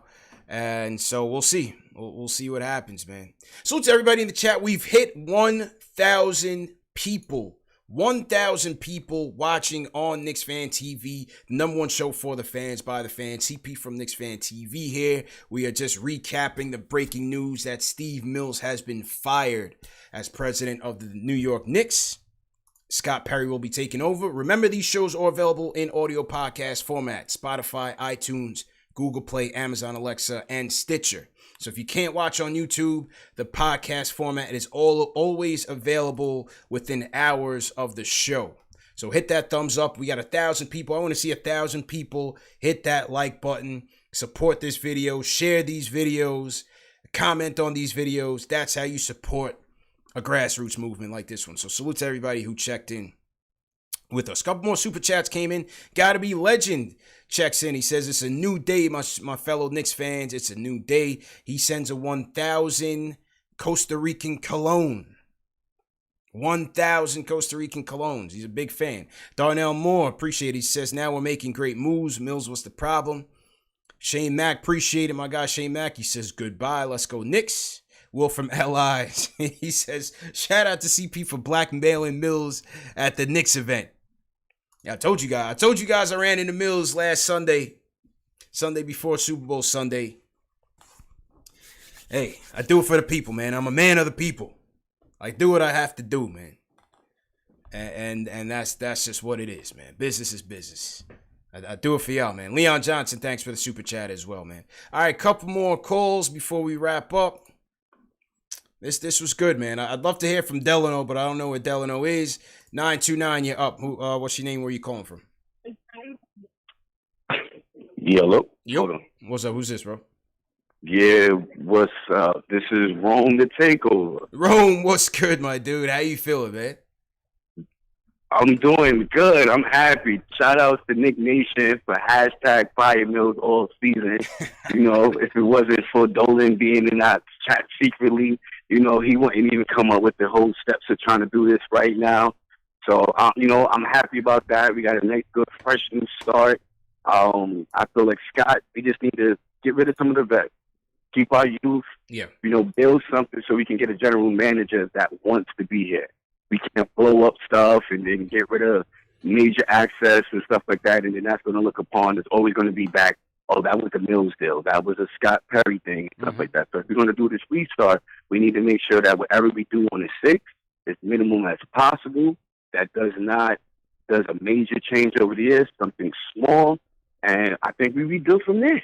And so we'll see. We'll see what happens, man. So to everybody in the chat, we've hit 1,000 people. 1,000 people watching on Knicks Fan TV, the number one show for the fans by the fans. CP from Knicks Fan TV here. We are just recapping the breaking news that Steve Mills has been fired as president of the New York Knicks. Scott Perry will be taking over. Remember, these shows are available in audio podcast format: Spotify, iTunes, Google Play, Amazon Alexa, and Stitcher. So if you can't watch on YouTube, the podcast format is always available within hours of the show. So hit that thumbs up. We got 1,000 people. I want to see 1,000 people hit that like button, support this video, share these videos, comment on these videos. That's how you support a grassroots movement like this one. So salute to everybody who checked in with us. A couple more super chats came in. Gotta be legend checks in. He says it's a new day, my fellow Knicks fans. It's a new day. He sends a 1,000 Costa Rican cologne. 1,000 Costa Rican colognes. He's a big fan. Darnell Moore, appreciate it. He says, now we're making great moves. Mills was the problem. Shane Mack, appreciate it. My guy Shane Mack, he says, goodbye. Let's go Knicks. Will from LI, he says, shout out to CP for blackmailing Mills at the Knicks event. Yeah, I told you guys I ran into Mills last Sunday before Super Bowl Sunday. Hey, I do it for the people, man. I'm a man of the people. I do what I have to do, man. And that's just what it is, man. Business is business. I do it for y'all, man. Leon Johnson, thanks for the super chat as well, man. All right, couple more calls before we wrap up. This was good, man. I'd love to hear from Delano, but I don't know where Delano is. 929, you're up. What's your name? Where you calling from? Hello. Hold on. What's up? Who's this, bro? Yeah, what's up? This is Rome the Takeover. Rome, what's good, my dude? How you feeling, man? I'm doing good. I'm happy. Shout out to Nick Nation for hashtag Fire Mills all season. If it wasn't for Dolan being in that chat secretly, he wouldn't even come up with the whole steps of trying to do this right now. So, I'm happy about that. We got a nice, good, fresh new start. I feel like Scott, we just need to get rid of some of the vets. Keep our youth. Yeah. Build something so we can get a general manager that wants to be here. We can't blow up stuff and then get rid of major access and stuff like that, and then that's going to look upon. It's always going to be back. Oh, that was the Mills deal. That was a Scott Perry thing, and stuff like that. So if we're going to do this restart, we need to make sure that whatever we do on the 6th is minimum as possible. That does a major change over the years, something small, and I think we rebuild from there.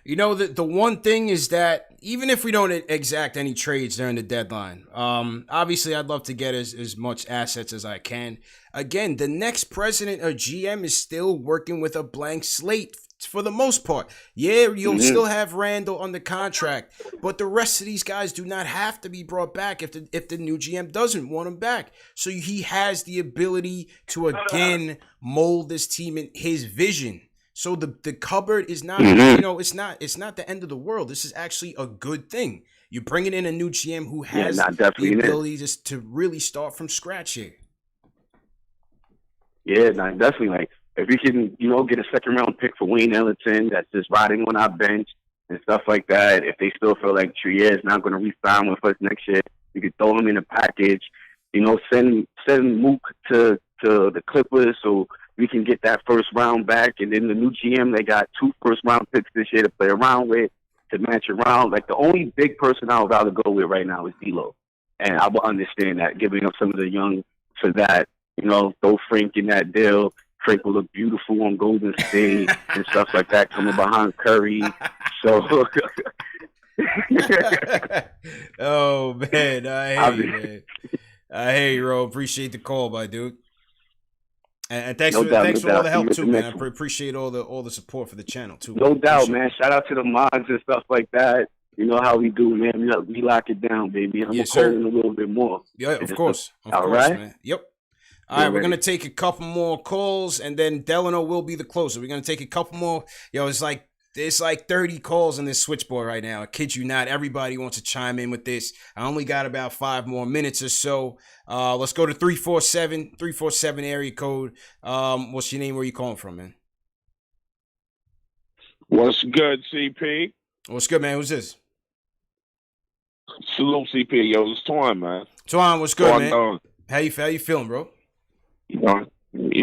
The one thing is that even if we don't exact any trades during the deadline, obviously I'd love to get as much assets as I can. Again, the next president or GM is still working with a blank slate for the most part. Yeah, you'll still have Randall under contract, but the rest of these guys do not have to be brought back if the new GM doesn't want them back. So he has the ability to again mold this team in his vision. So the cupboard is not, it's not the end of the world. This is actually a good thing. You're bringing in a new GM who has the ability just to really start from scratch here. Yeah, definitely. Like, if we can, get a second round pick for Wayne Ellington that's just riding on our bench and stuff like that. If they still feel like Trier is not going to re-sign with us next year, we could throw him in a package. Send Mook to the Clippers so we can get that first round back. And then the new GM, they got 2 first round picks this year to play around with, to match around. Like, the only big person I would rather go with right now is D'Lo. And I will understand that, giving up some of the young for that. Throw Frank in that deal. Frank will look beautiful on Golden State and stuff like that, coming behind Curry. So, oh man, I hear you, bro. Appreciate the call, my dude. And thanks for all the help too, man. I appreciate all the support for the channel too. No doubt, man. Shout out to the mods and stuff like that. You know how we do, man. We lock it down, baby. I'm gonna call in a little bit more. Yeah, of course. All right, man. Yep. All right, we're going to take a couple more calls, and then Delano will be the closer. We're going to take a couple more. It's like 30 calls on this switchboard right now. I kid you not. Everybody wants to chime in with this. I only got about 5 more minutes or so. Let's go to 347 area code. What's your name? Where you calling from, man? What's good, CP? What's good, man? Who's this? Salute CP, yo, it's Twan, man. Twan, what's good, Twan, man? How you feeling, bro? You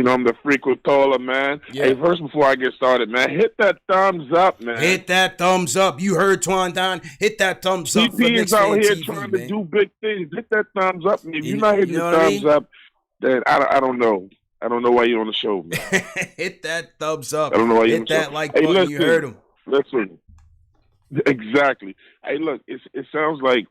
know, I'm the frequent caller, man. Yeah. Hey, first, before I get started, man, hit that thumbs up, man. Hit that thumbs up. You heard Twan Don. Hit that thumbs up. CP is out here TV, trying man. to do big things. Hit that thumbs up. And if you're not hitting you know the what I thumbs mean? up, then I don't know. I don't know why you're on the show, man. Hit that thumbs up. I don't know why you're on Hit the show. that like Hey, button. listen, You heard him. Listen. Exactly. Hey, look, it sounds like,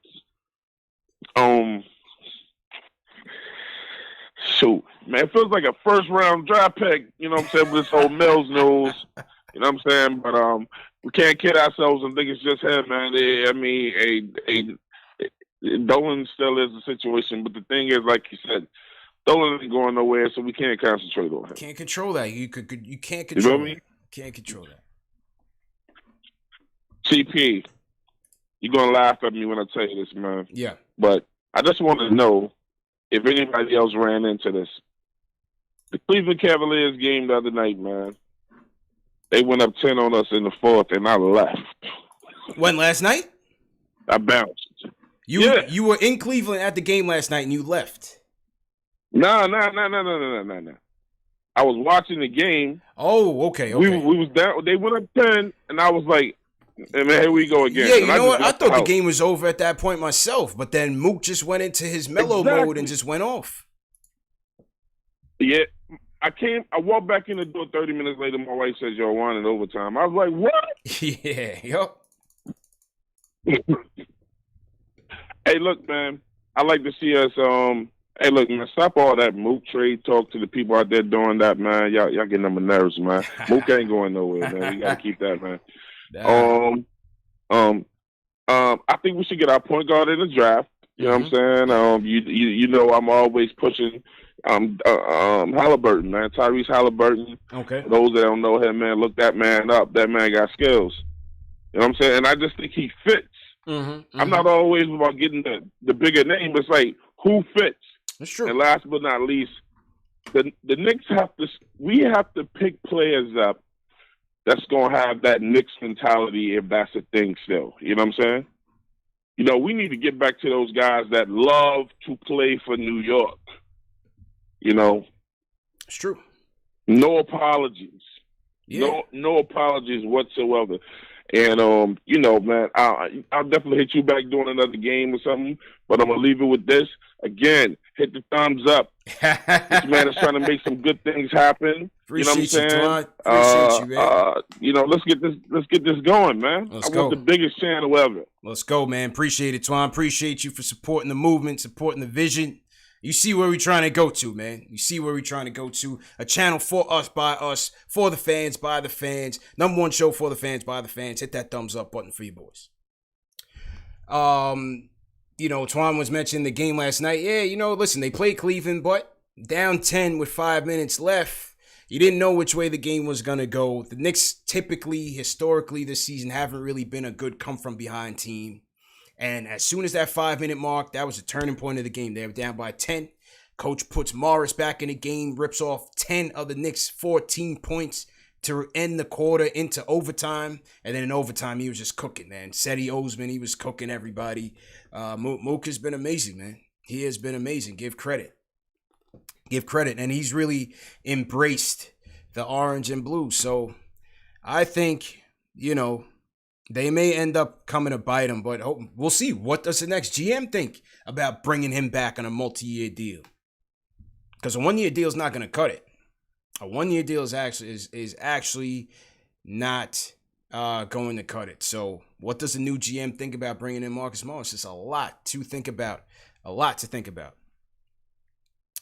shoot, man, it feels like a first round draft pick, you know what I'm saying, with this whole Mills news, you know what I'm saying, but we can't kid ourselves and think it's just him, man. Dolan still is the situation, but the thing is, like you said, Dolan ain't going nowhere, so we can't concentrate on him. Can't control that. You can't You control know what I mean? that. Can't control that. CP, you're going to laugh at me when I tell you this, man. Yeah. But I just want to know if anybody else ran into this. The Cleveland Cavaliers game the other night, man, they went up 10 on us in the fourth, and I left. When, last night? I bounced. You were in Cleveland at the game last night, and you left. No. I was watching the game. Oh, okay. We was down. They went up 10, and I was like, and then here we go again. Yeah, you and know what? I thought the out. game was over at that point myself, but then Mook just went into his mellow mode and just went off. Yeah, I walked back in the door 30 minutes later. My wife says, "Yo, I wanted overtime." I was like, "What?" Yeah, yup. Hey, look, man. I like to see us. Hey, look, man. Stop all that Mook trade talk to the people out there doing that, man. Y'all getting on my nerves, man. Mook ain't going nowhere, man. We gotta keep that, man. I think we should get our point guard in the draft. You know what I'm saying? You know I'm always pushing Halliburton, man. Tyrese Halliburton. Okay. For those that don't know him, man, look that man up. That man got skills. You know what I'm saying? And I just think he fits. I'm not always about getting the bigger name. It's like, who fits? That's true. And last but not least, the Knicks have to pick players up that's going to have that Knicks mentality, if that's a thing still. You know what I'm saying? You know, we need to get back to those guys that love to play for New York. You know? It's true. No apologies. Yeah. No apologies whatsoever. And, you know, man, I'll definitely hit you back doing another game or something, but I'm going to leave it with this. Again, hit the thumbs up. This man is trying to make some good things happen. Appreciate you know what I'm saying? Appreciate you, man. You know, let's get this going, man. Let's I go. want the biggest channel ever. Let's go, man. Appreciate it, Twan. Appreciate you for supporting the movement, supporting the vision. You see where we're trying to go to, man. You see where we're trying to go to. A channel for us, by us, for the fans, by the fans. Number one show for the fans, by the fans. Hit that thumbs up button for you boys. You know, Twan was mentioning the game last night. Yeah, you know, listen, they played Cleveland, but down 10 with 5 minutes left. You didn't know which way the game was going to go. The Knicks typically, historically, this season haven't really been a good come-from-behind team. And as soon as that 5-minute mark, that was a turning point of the game. They were down by 10. Coach puts Morris back in the game, rips off 10 of the Knicks' 14 points to end the quarter into overtime. And then in overtime, he was just cooking, man. Seti Osman, he was cooking everybody. Mook has been amazing, man. He has been amazing. Give credit. Give credit. And he's really embraced the orange and blue. So I think, you know, they may end up coming to bite him, but we'll see. What does the next GM think about bringing him back on a multi-year deal? Because a one-year deal is not going to cut it. A one-year deal is actually not going to cut it. So what does the new GM think about bringing in Marcus Morris? It's a lot to think about. A lot to think about.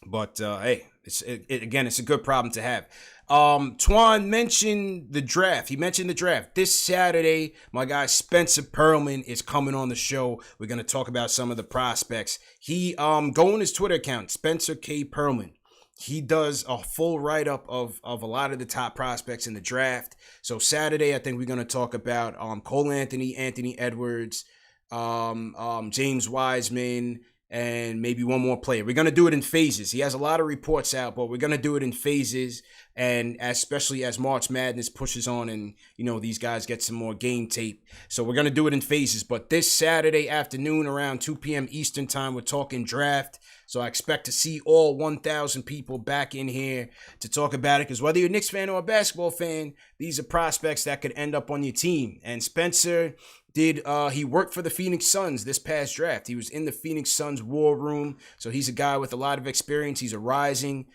But hey, it's a good problem to have. Twan mentioned the draft. He mentioned the draft. This Saturday, my guy Spencer Perlman is coming on the show. We're going to talk about some of the prospects. He go on his Twitter account, Spencer K. Perlman. He does a full write-up of a lot of the top prospects in the draft. So Saturday, I think we're going to talk about Cole Anthony, Anthony Edwards, James Wiseman, and maybe one more player. We're going to do it in phases. He has a lot of reports out, but we're going to do it in phases, and especially as March Madness pushes on and, these guys get some more game tape. So we're going to do it in phases. But this Saturday afternoon around 2 p.m. Eastern time, we're talking draft. So I expect to see all 1,000 people back in here to talk about it, because whether you're a Knicks fan or a basketball fan, these are prospects that could end up on your team. And Spencer he worked for the Phoenix Suns this past draft. He was in the Phoenix Suns war room. So he's a guy with a lot of experience. He's a rising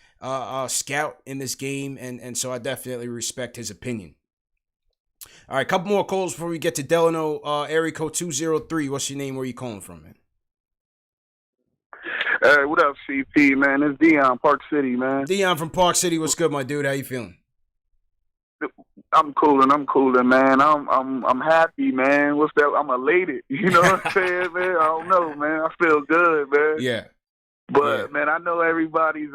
scout in this game. And so I definitely respect his opinion. All right, a couple more calls before we get to Delano. Area code 203. What's your name? Where are you calling from, man? Hey, what up, CP, man? It's Dion, Park City, man. Dion from Park City. What's good, my dude? How you feeling? I'm cooling, man. I'm happy, man. What's that? I'm elated. You know what I'm saying, man? I don't know, man. I feel good, man. Yeah. But man, I know everybody's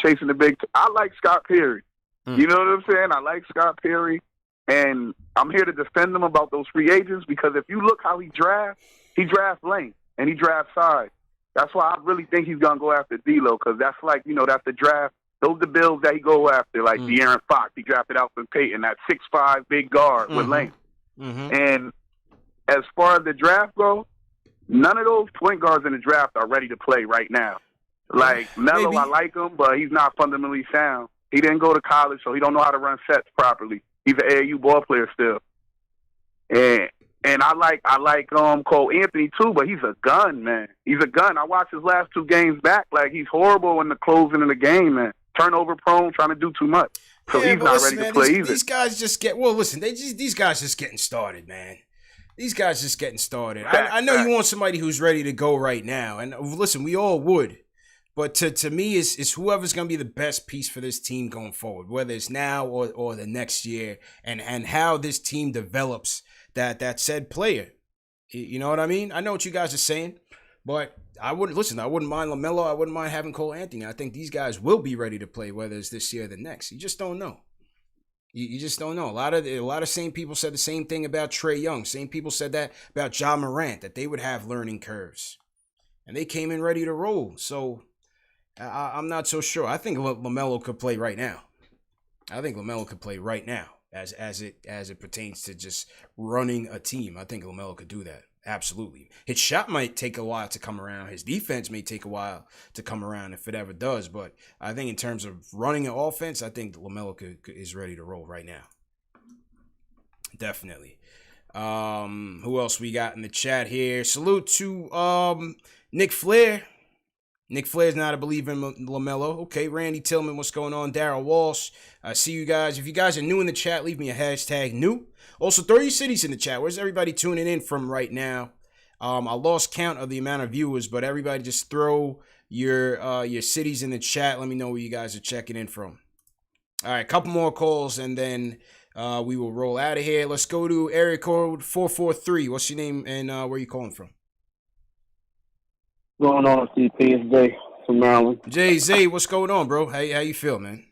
chasing the big. I like Scott Perry. You know what I'm saying? I like Scott Perry, and I'm here to defend him about those free agents, because if you look how he drafts lane and he drafts size. That's why I really think he's gonna go after D'Lo, because that's like, that's the draft. Those are the bills that he go after, like De'Aaron Fox. He drafted Alfred Payton, that 6'5" big guard with length. And as far as the draft goes, none of those point guards in the draft are ready to play right now. Like Melo, I like him, but he's not fundamentally sound. He didn't go to college, so he don't know how to run sets properly. He's an AAU ball player still. And I like Cole Anthony too, but he's a gun, man. He's a gun. I watched his last 2 games back. Like, he's horrible in the closing of the game, man. Turnover prone, trying to do too much. So he's not ready to play either. These guys just these guys just getting started, man. These guys just getting started. I know you want somebody who's ready to go right now. And listen, we all would. But to me, it's whoever's going to be the best piece for this team going forward, whether it's now or the next year, and how this team develops that said player. You know what I mean? I know what you guys are saying, but I wouldn't mind LaMelo. I wouldn't mind having Cole Anthony. I think these guys will be ready to play, whether it's this year or the next. You just don't know. You just don't know. A lot of same people said the same thing about Trae Young. Same people said that about Ja Morant, that they would have learning curves, and they came in ready to roll. So I'm not so sure. I think LaMelo could play right now. As it pertains to just running a team. I think LaMelo could do that. Absolutely. His shot might take a while to come around. His defense may take a while to come around if it ever does. But I think in terms of running an offense, I think LaMelo is ready to roll right now. Definitely. Who else we got in the chat here? Salute to Nick Flair. Nick Flair's not a believer in LaMelo. Okay, Randy Tillman, what's going on? Daryl Walsh, I see you guys. If you guys are new in the chat, leave me a hashtag new. Also, throw your cities in the chat. Where's everybody tuning in from right now? I lost count of the amount of viewers, but everybody just throw your cities in the chat. Let me know where you guys are checking in from. All right, couple more calls, and then we will roll out of here. Let's go to area code 443. What's your name and where are you calling from? Going on, CP? It's Jay from Maryland. Jay Z, what's going on, bro? How you feel, man?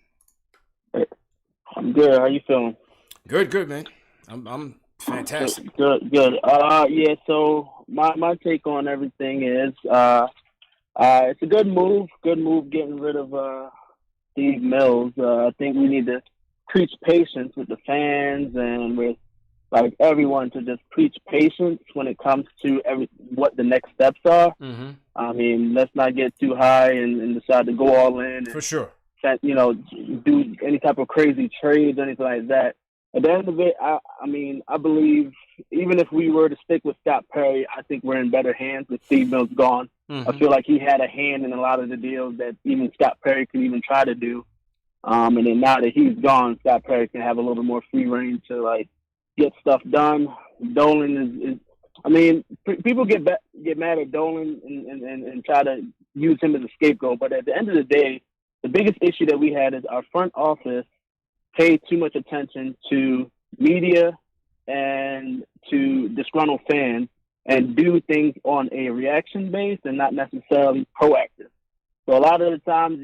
I'm good. How you feeling? Good, man. I'm fantastic. Good. Yeah. So my take on everything is it's a good move. Good move getting rid of Steve Mills. I think we need to preach patience with the fans and with like everyone, to just preach patience when it comes to what the next steps are. Mm-hmm. I mean, let's not get too high and decide to go all in. For sure. Do any type of crazy trades, anything like that. At the end of it, I believe even if we were to stick with Scott Perry, I think we're in better hands with Steve Mills gone. Mm-hmm. I feel like he had a hand in a lot of the deals that even Scott Perry could even try to do. And then now that he's gone, Scott Perry can have a little more free reign to like get stuff done. Dolan is people get mad at Dolan and try to use him as a scapegoat. But at the end of the day, the biggest issue that we had is our front office paid too much attention to media and to disgruntled fans and do things on a reaction base and not necessarily proactive. So a lot of the times,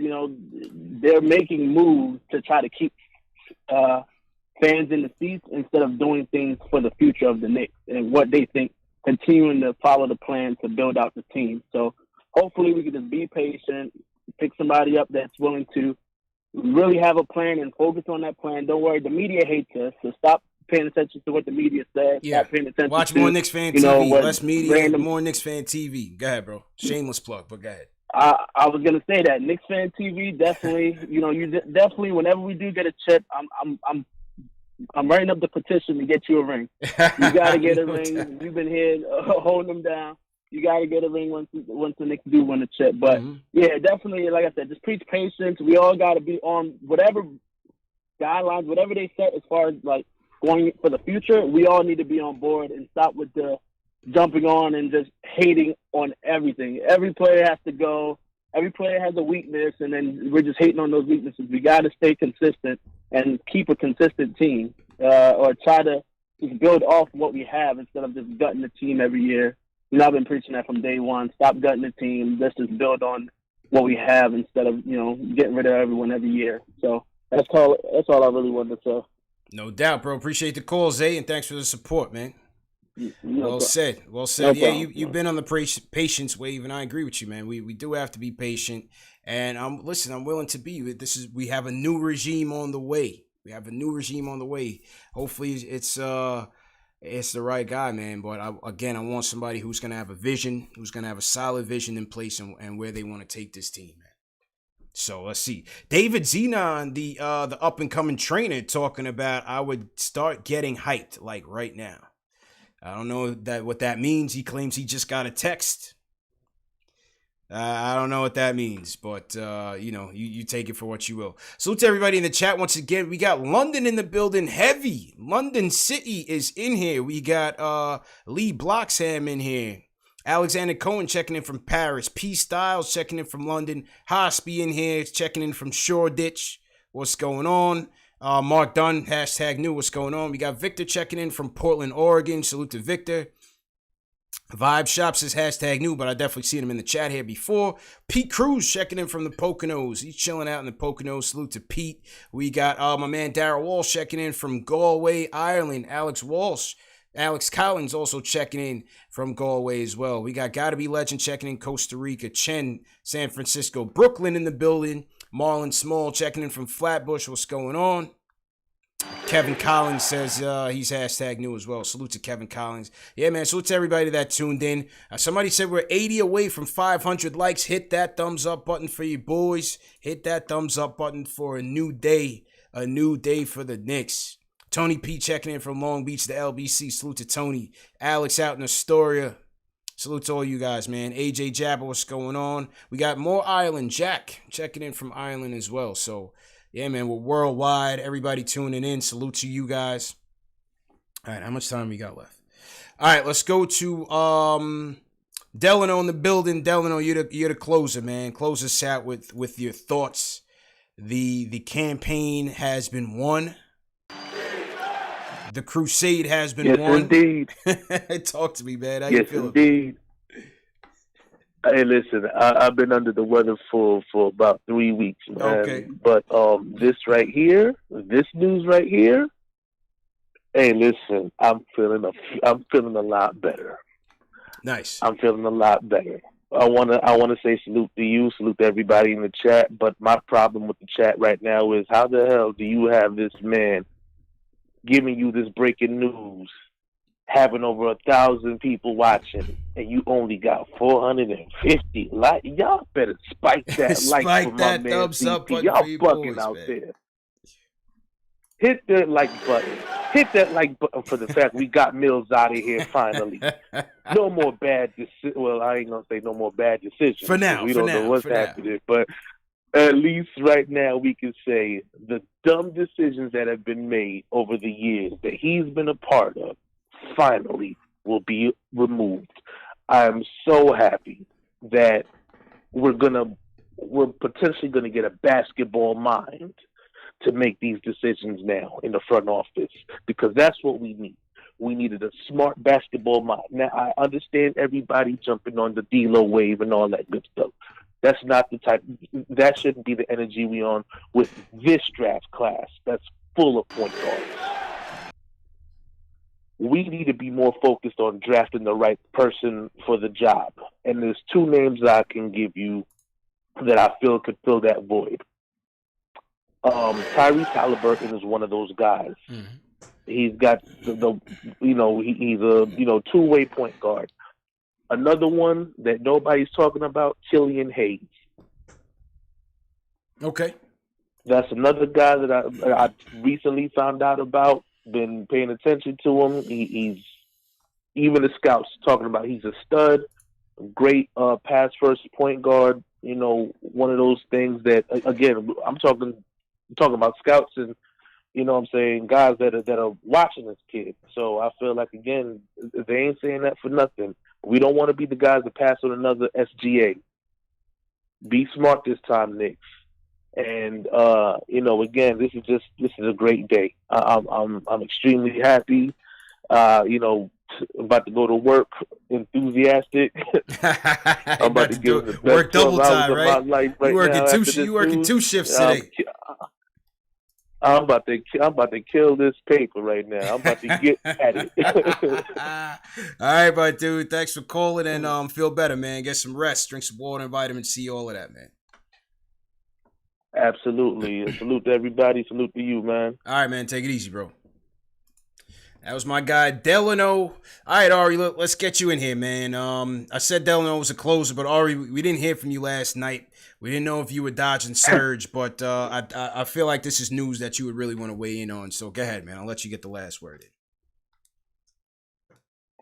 they're making moves to try to keep fans in the seats instead of doing things for the future of the Knicks and what they think, continuing to follow the plan to build out the team. So hopefully we can just be patient, pick somebody up that's willing to really have a plan and focus on that plan. Don't worry, the media hates us, so stop paying attention to what the media says. Yeah. Stop paying attention Watch to, more Knicks Fan you know, TV, less media, random. more Knicks Fan TV. Go ahead, bro. Shameless plug, but go ahead. I was gonna say that Knicks Fan TV definitely. You know, you definitely. Whenever we do get a chip, I'm writing up the petition to get you a ring. You gotta get a ring. You've been here holding them down. You gotta get a ring once the Knicks do win a chip. But yeah, definitely, like I said, just preach patience. We all gotta be on whatever guidelines, whatever they set as far as like going for the future. We all need to be on board and stop with the jumping on and just hating on everything. Every player has to go. Every player has a weakness, and then we're just hating on those weaknesses. We got to stay consistent and keep a consistent team, or try to just build off what we have instead of just gutting the team every year. You know, I've been preaching that from day one. Stop gutting the team. Let's just build on what we have instead of, you know, getting rid of everyone every year. So that's all I really wanted to say. No doubt, bro. Appreciate the call, Zay, and thanks for the support, man. Well said. Well said. No Yeah, problem. you've been on the patience wave, and I agree with you, man. We do have to be patient. And I'm willing to be. We have a new regime on the way. Hopefully it's the right guy, man. But I want somebody who's gonna have a vision, who's gonna have a solid vision in place, and where they want to take this team, man. So let's see. David Zenon, the up and coming trainer, talking about I would start getting hyped like right now. I don't know what that means. He claims he just got a text. I don't know what that means, but you take it for what you will. Salute to everybody in the chat once again. We got London in the building, heavy. London City is in here. We got Lee Bloxham in here. Alexander Cohen checking in from Paris. P Styles checking in from London. Hospi in here checking in from Shoreditch. What's going on? Mark Dunn, #new, what's going on? We got Victor checking in from Portland, Oregon. Salute to Victor. Vibe Shop says #new, but I definitely seen him in the chat here before. Pete Cruz checking in from the Poconos. He's chilling out in the Poconos. Salute to Pete. We got my man Darryl Walsh checking in from Galway, Ireland. Alex Collins also checking in from Galway as well. We got Gotta Be Legend checking in Costa Rica. Chen, San Francisco. Brooklyn in the building. Marlon Small checking in from Flatbush. What's going on? Kevin Collins says he's #new as well. Salute to Kevin Collins. Yeah, man. Salute to everybody that tuned in. Somebody said we're 80 away from 500 likes. Hit that thumbs up button for you boys. Hit that thumbs up button for a new day. A new day for the Knicks. Tony P checking in from Long Beach, the LBC. Salute to Tony. Alex out in Astoria. Salute to all you guys, man. AJ Jabba, what's going on? We got more Ireland. Jack checking in from Ireland as well. So, yeah, man, we're worldwide. Everybody tuning in. Salute to you guys. All right, how much time we got left? All right, let's go to Delano in the building. Delano, you're the closer, man. Close us out with your thoughts. The campaign has been won. The crusade has been won. Yes, indeed. Talk to me, man. How yes, you feeling? Indeed. Hey, listen, I've been under the weather for about 3 weeks, man. Okay. But this news right here, hey, listen, I'm feeling a lot better. Nice. I'm feeling a lot better. I wanna say salute to you, salute to everybody in the chat. But my problem with the chat right now is how the hell do you have this man giving you this breaking news, having over 1,000 people watching, and you only got 450 likes? Y'all better spike that like for my man thumbs up button. Y'all for you bugging boys, out man. there. Hit that like button. Hit that like button for the fact we got Mills out of here finally. No more bad decisions. Well, I ain't gonna say no more bad decisions. For now, we don't know what's happening, but at least right now we can say the dumb decisions that have been made over the years that he's been a part of finally will be removed. I am so happy that we're potentially gonna get a basketball mind to make these decisions now in the front office, because that's what we need. We needed a smart basketball mind. Now, I understand everybody jumping on the D-Lo wave and all that good stuff. That's not the type. That shouldn't be the energy we on with this draft class that's full of point guards. we need to be more focused on drafting the right person for the job. And there's two names I can give you that I feel could fill that void. Tyrese Halliburton is one of those guys. Mm-hmm. He's got he's a two-way point guard. Another one that nobody's talking about, Killian Hayes. Okay. That's another guy that I recently found out about. Been paying attention to him. He's even the scouts talking about he's a stud, great pass first point guard. You know, one of those things that again I'm talking about scouts and you know what I'm saying guys that are watching this kid. So I feel like again they ain't saying that for nothing. We don't want to be the guys that pass on another SGA. Be smart this time, Knicks. And again, this is a great day. I'm extremely happy. I'm about to go to work enthusiastic. I'm about to give the best work double time, right? Of my life right you working two shifts today. I'm about to kill this paper right now. I'm about to get at it. All right, my dude. Thanks for calling and feel better, man. Get some rest, drink some water and vitamin C, all of that, man. Absolutely. And salute to everybody. Salute to you, man. All right, man. Take it easy, bro. That was my guy, Delano. All right, Ari, let's get you in here, man. I said Delano was a closer, but Ari, we didn't hear from you last night. We didn't know if you were dodging Surge, but I feel like this is news that you would really want to weigh in on. So go ahead, man. I'll let you get the last word in.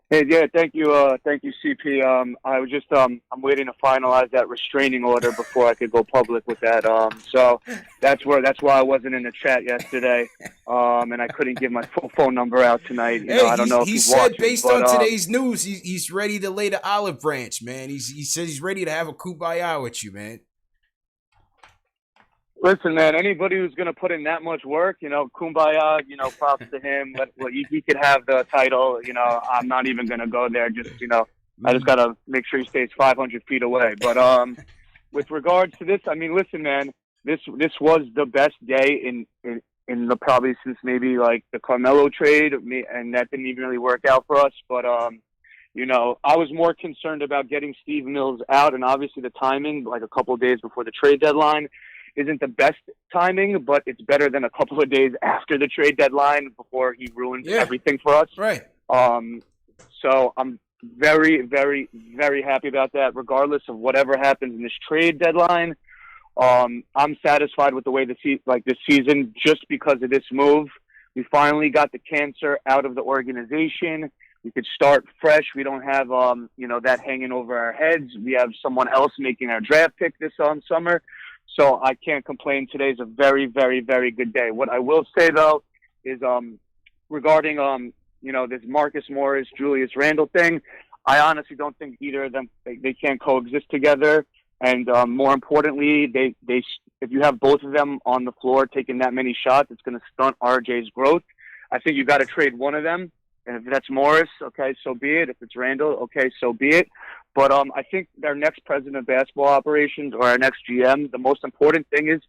Hey, yeah, thank you, CP. I was just, I'm waiting to finalize that restraining order before I could go public with that. So that's why I wasn't in the chat yesterday, and I couldn't give my full phone number out tonight. I don't know if he's watching. He said based on today's news, he's ready to lay the olive branch, man. He says he's ready to have a kumbaya with you, man. Listen, man, anybody who's going to put in that much work, kumbaya, props to him. He could have the title, I'm not even going to go there. Just, I just got to make sure he stays 500 feet away. But with regards to this, I mean, listen, man, this was the best day in the probably since maybe like the Carmelo trade, and that didn't even really work out for us. But, I was more concerned about getting Steve Mills out, and obviously the timing, like a couple of days before the trade deadline, isn't the best timing, but it's better than a couple of days after the trade deadline before he ruins everything for us. Right. So I'm very, very, very happy about that. Regardless of whatever happens in this trade deadline, I'm satisfied with the way this season, just because of this move. We finally got the cancer out of the organization. We could start fresh. We don't have, that hanging over our heads. We have someone else making our draft pick this summer. So I can't complain. Today's a very, very, very good day. What I will say, though, is regarding, this Marcus Morris, Julius Randle thing, I honestly don't think either of them, they can't coexist together. And more importantly, if you have both of them on the floor taking that many shots, it's going to stunt RJ's growth. I think you got to trade one of them. And if that's Morris, okay, so be it. If it's Randall, okay, so be it. But I think our next president of basketball operations or our next GM, the most important thing is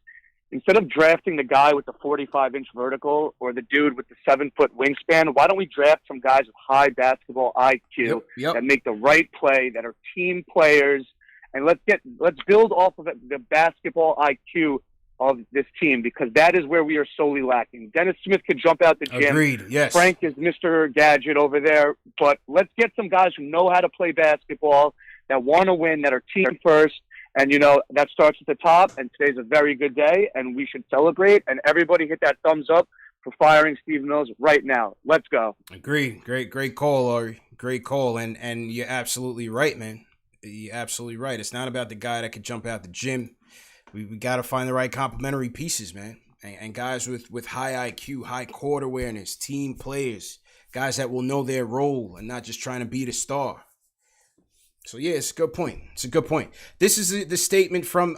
instead of drafting the guy with the 45-inch vertical or the dude with the 7-foot wingspan, why don't we draft some guys with high basketball IQ that make the right play, that are team players, and let's build off of the basketball IQ of this team, because that is where we are solely lacking. Dennis Smith could jump out the gym. Agreed, yes. Frank is Mr. Gadget over there. But let's get some guys who know how to play basketball, that want to win, that are team first. And, that starts at the top. And today's a very good day, and we should celebrate. And everybody hit that thumbs up for firing Steve Mills right now. Let's go. Agreed. Great call, Ari. Great call. And you're absolutely right, man. You're absolutely right. It's not about the guy that could jump out the gym. We got to find the right complementary pieces, man. And guys with high IQ, high court awareness, team players, guys that will know their role and not just trying to be the star. So yeah, it's a good point. It's a good point. This is the statement from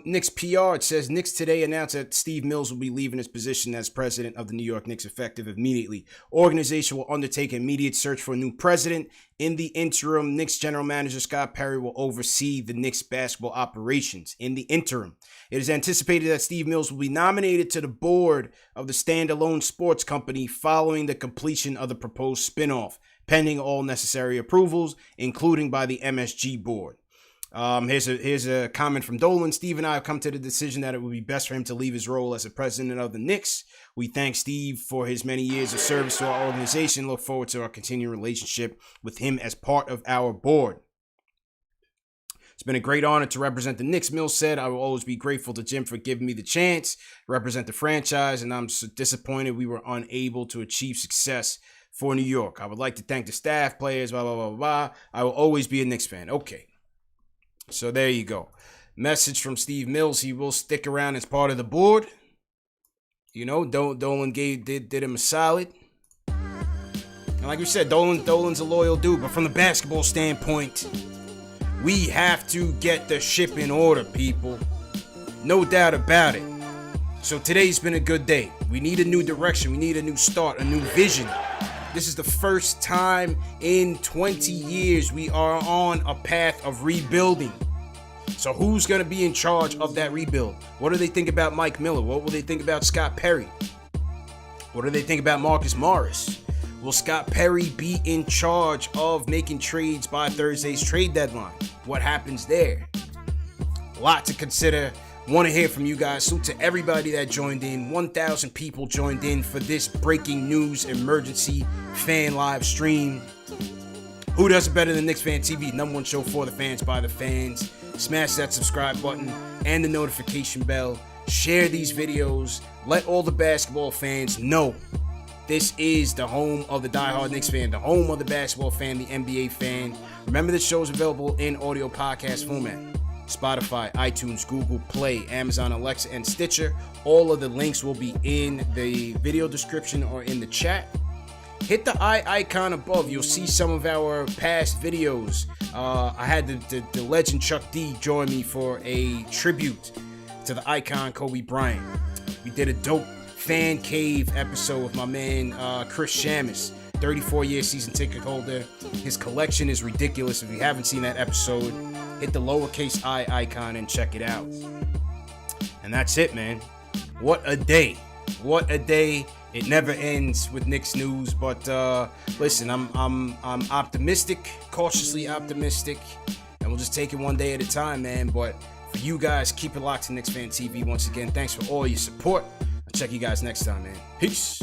Knicks PR. It says, Knicks today announced that Steve Mills will be leaving his position as president of the New York Knicks effective immediately. Organization will undertake an immediate search for a new president. In the interim, Knicks general manager Scott Perry will oversee the Knicks basketball operations. In the interim, it is anticipated that Steve Mills will be nominated to the board of the standalone sports company following the completion of the proposed spinoff, pending all necessary approvals, including by the MSG board. Here's a comment from Dolan. Steve and I have come to the decision that it would be best for him to leave his role as the president of the Knicks. We thank Steve for his many years of service to our organization. Look forward to our continued relationship with him as part of our board. It's been a great honor to represent the Knicks, Mills said. I will always be grateful to Jim for giving me the chance to represent the franchise, and I'm so disappointed we were unable to achieve success for New York. I would like to thank the staff, players, blah, blah, blah, blah. I will always be a Knicks fan. Okay. So there you go. Message from Steve Mills. He will stick around as part of the board. You know, Dolan did him a solid. And like we said, Dolan's a loyal dude. But from the basketball standpoint, we have to get the ship in order, people. No doubt about it. So today's been a good day. We need a new direction. We need a new start, a new vision. This is the first time in 20 years we are on a path of rebuilding. So who's going to be in charge of that rebuild? What do they think about Mike Miller? What will they think about Scott Perry? What do they think about Marcus Morris? Will Scott Perry be in charge of making trades by Thursday's trade deadline? What happens there? A lot to consider. Want to hear from you guys. So to everybody that joined in, 1,000 people joined in for this breaking news emergency fan live stream. Who does it better than KnicksFanTV? #1 show for the fans by the fans. Smash that subscribe button and the notification bell. Share these videos. Let all the basketball fans know this is the home of the diehard Knicks fan, the home of the basketball fan, the NBA fan. Remember, this show is available in audio podcast format. Spotify, iTunes, Google Play, Amazon Alexa, and Stitcher. All of the links will be in the video description or in the chat. Hit the eye icon above. You'll see some of our past videos. I had the legend Chuck D join me for a tribute to the icon Kobe Bryant. We did a dope fan cave episode with my man Chris Shamus, 34-year season ticket holder. His collection is ridiculous. If you haven't seen that episode, hit the lowercase I icon and check it out. And that's it, man. What a day. What a day. It never ends with Knicks news, but listen, I'm optimistic, cautiously optimistic, and we'll just take it one day at a time, man. But for you guys, keep it locked to KnicksFanTV. Once again, thanks for all your support. I'll check you guys next time, man. Peace.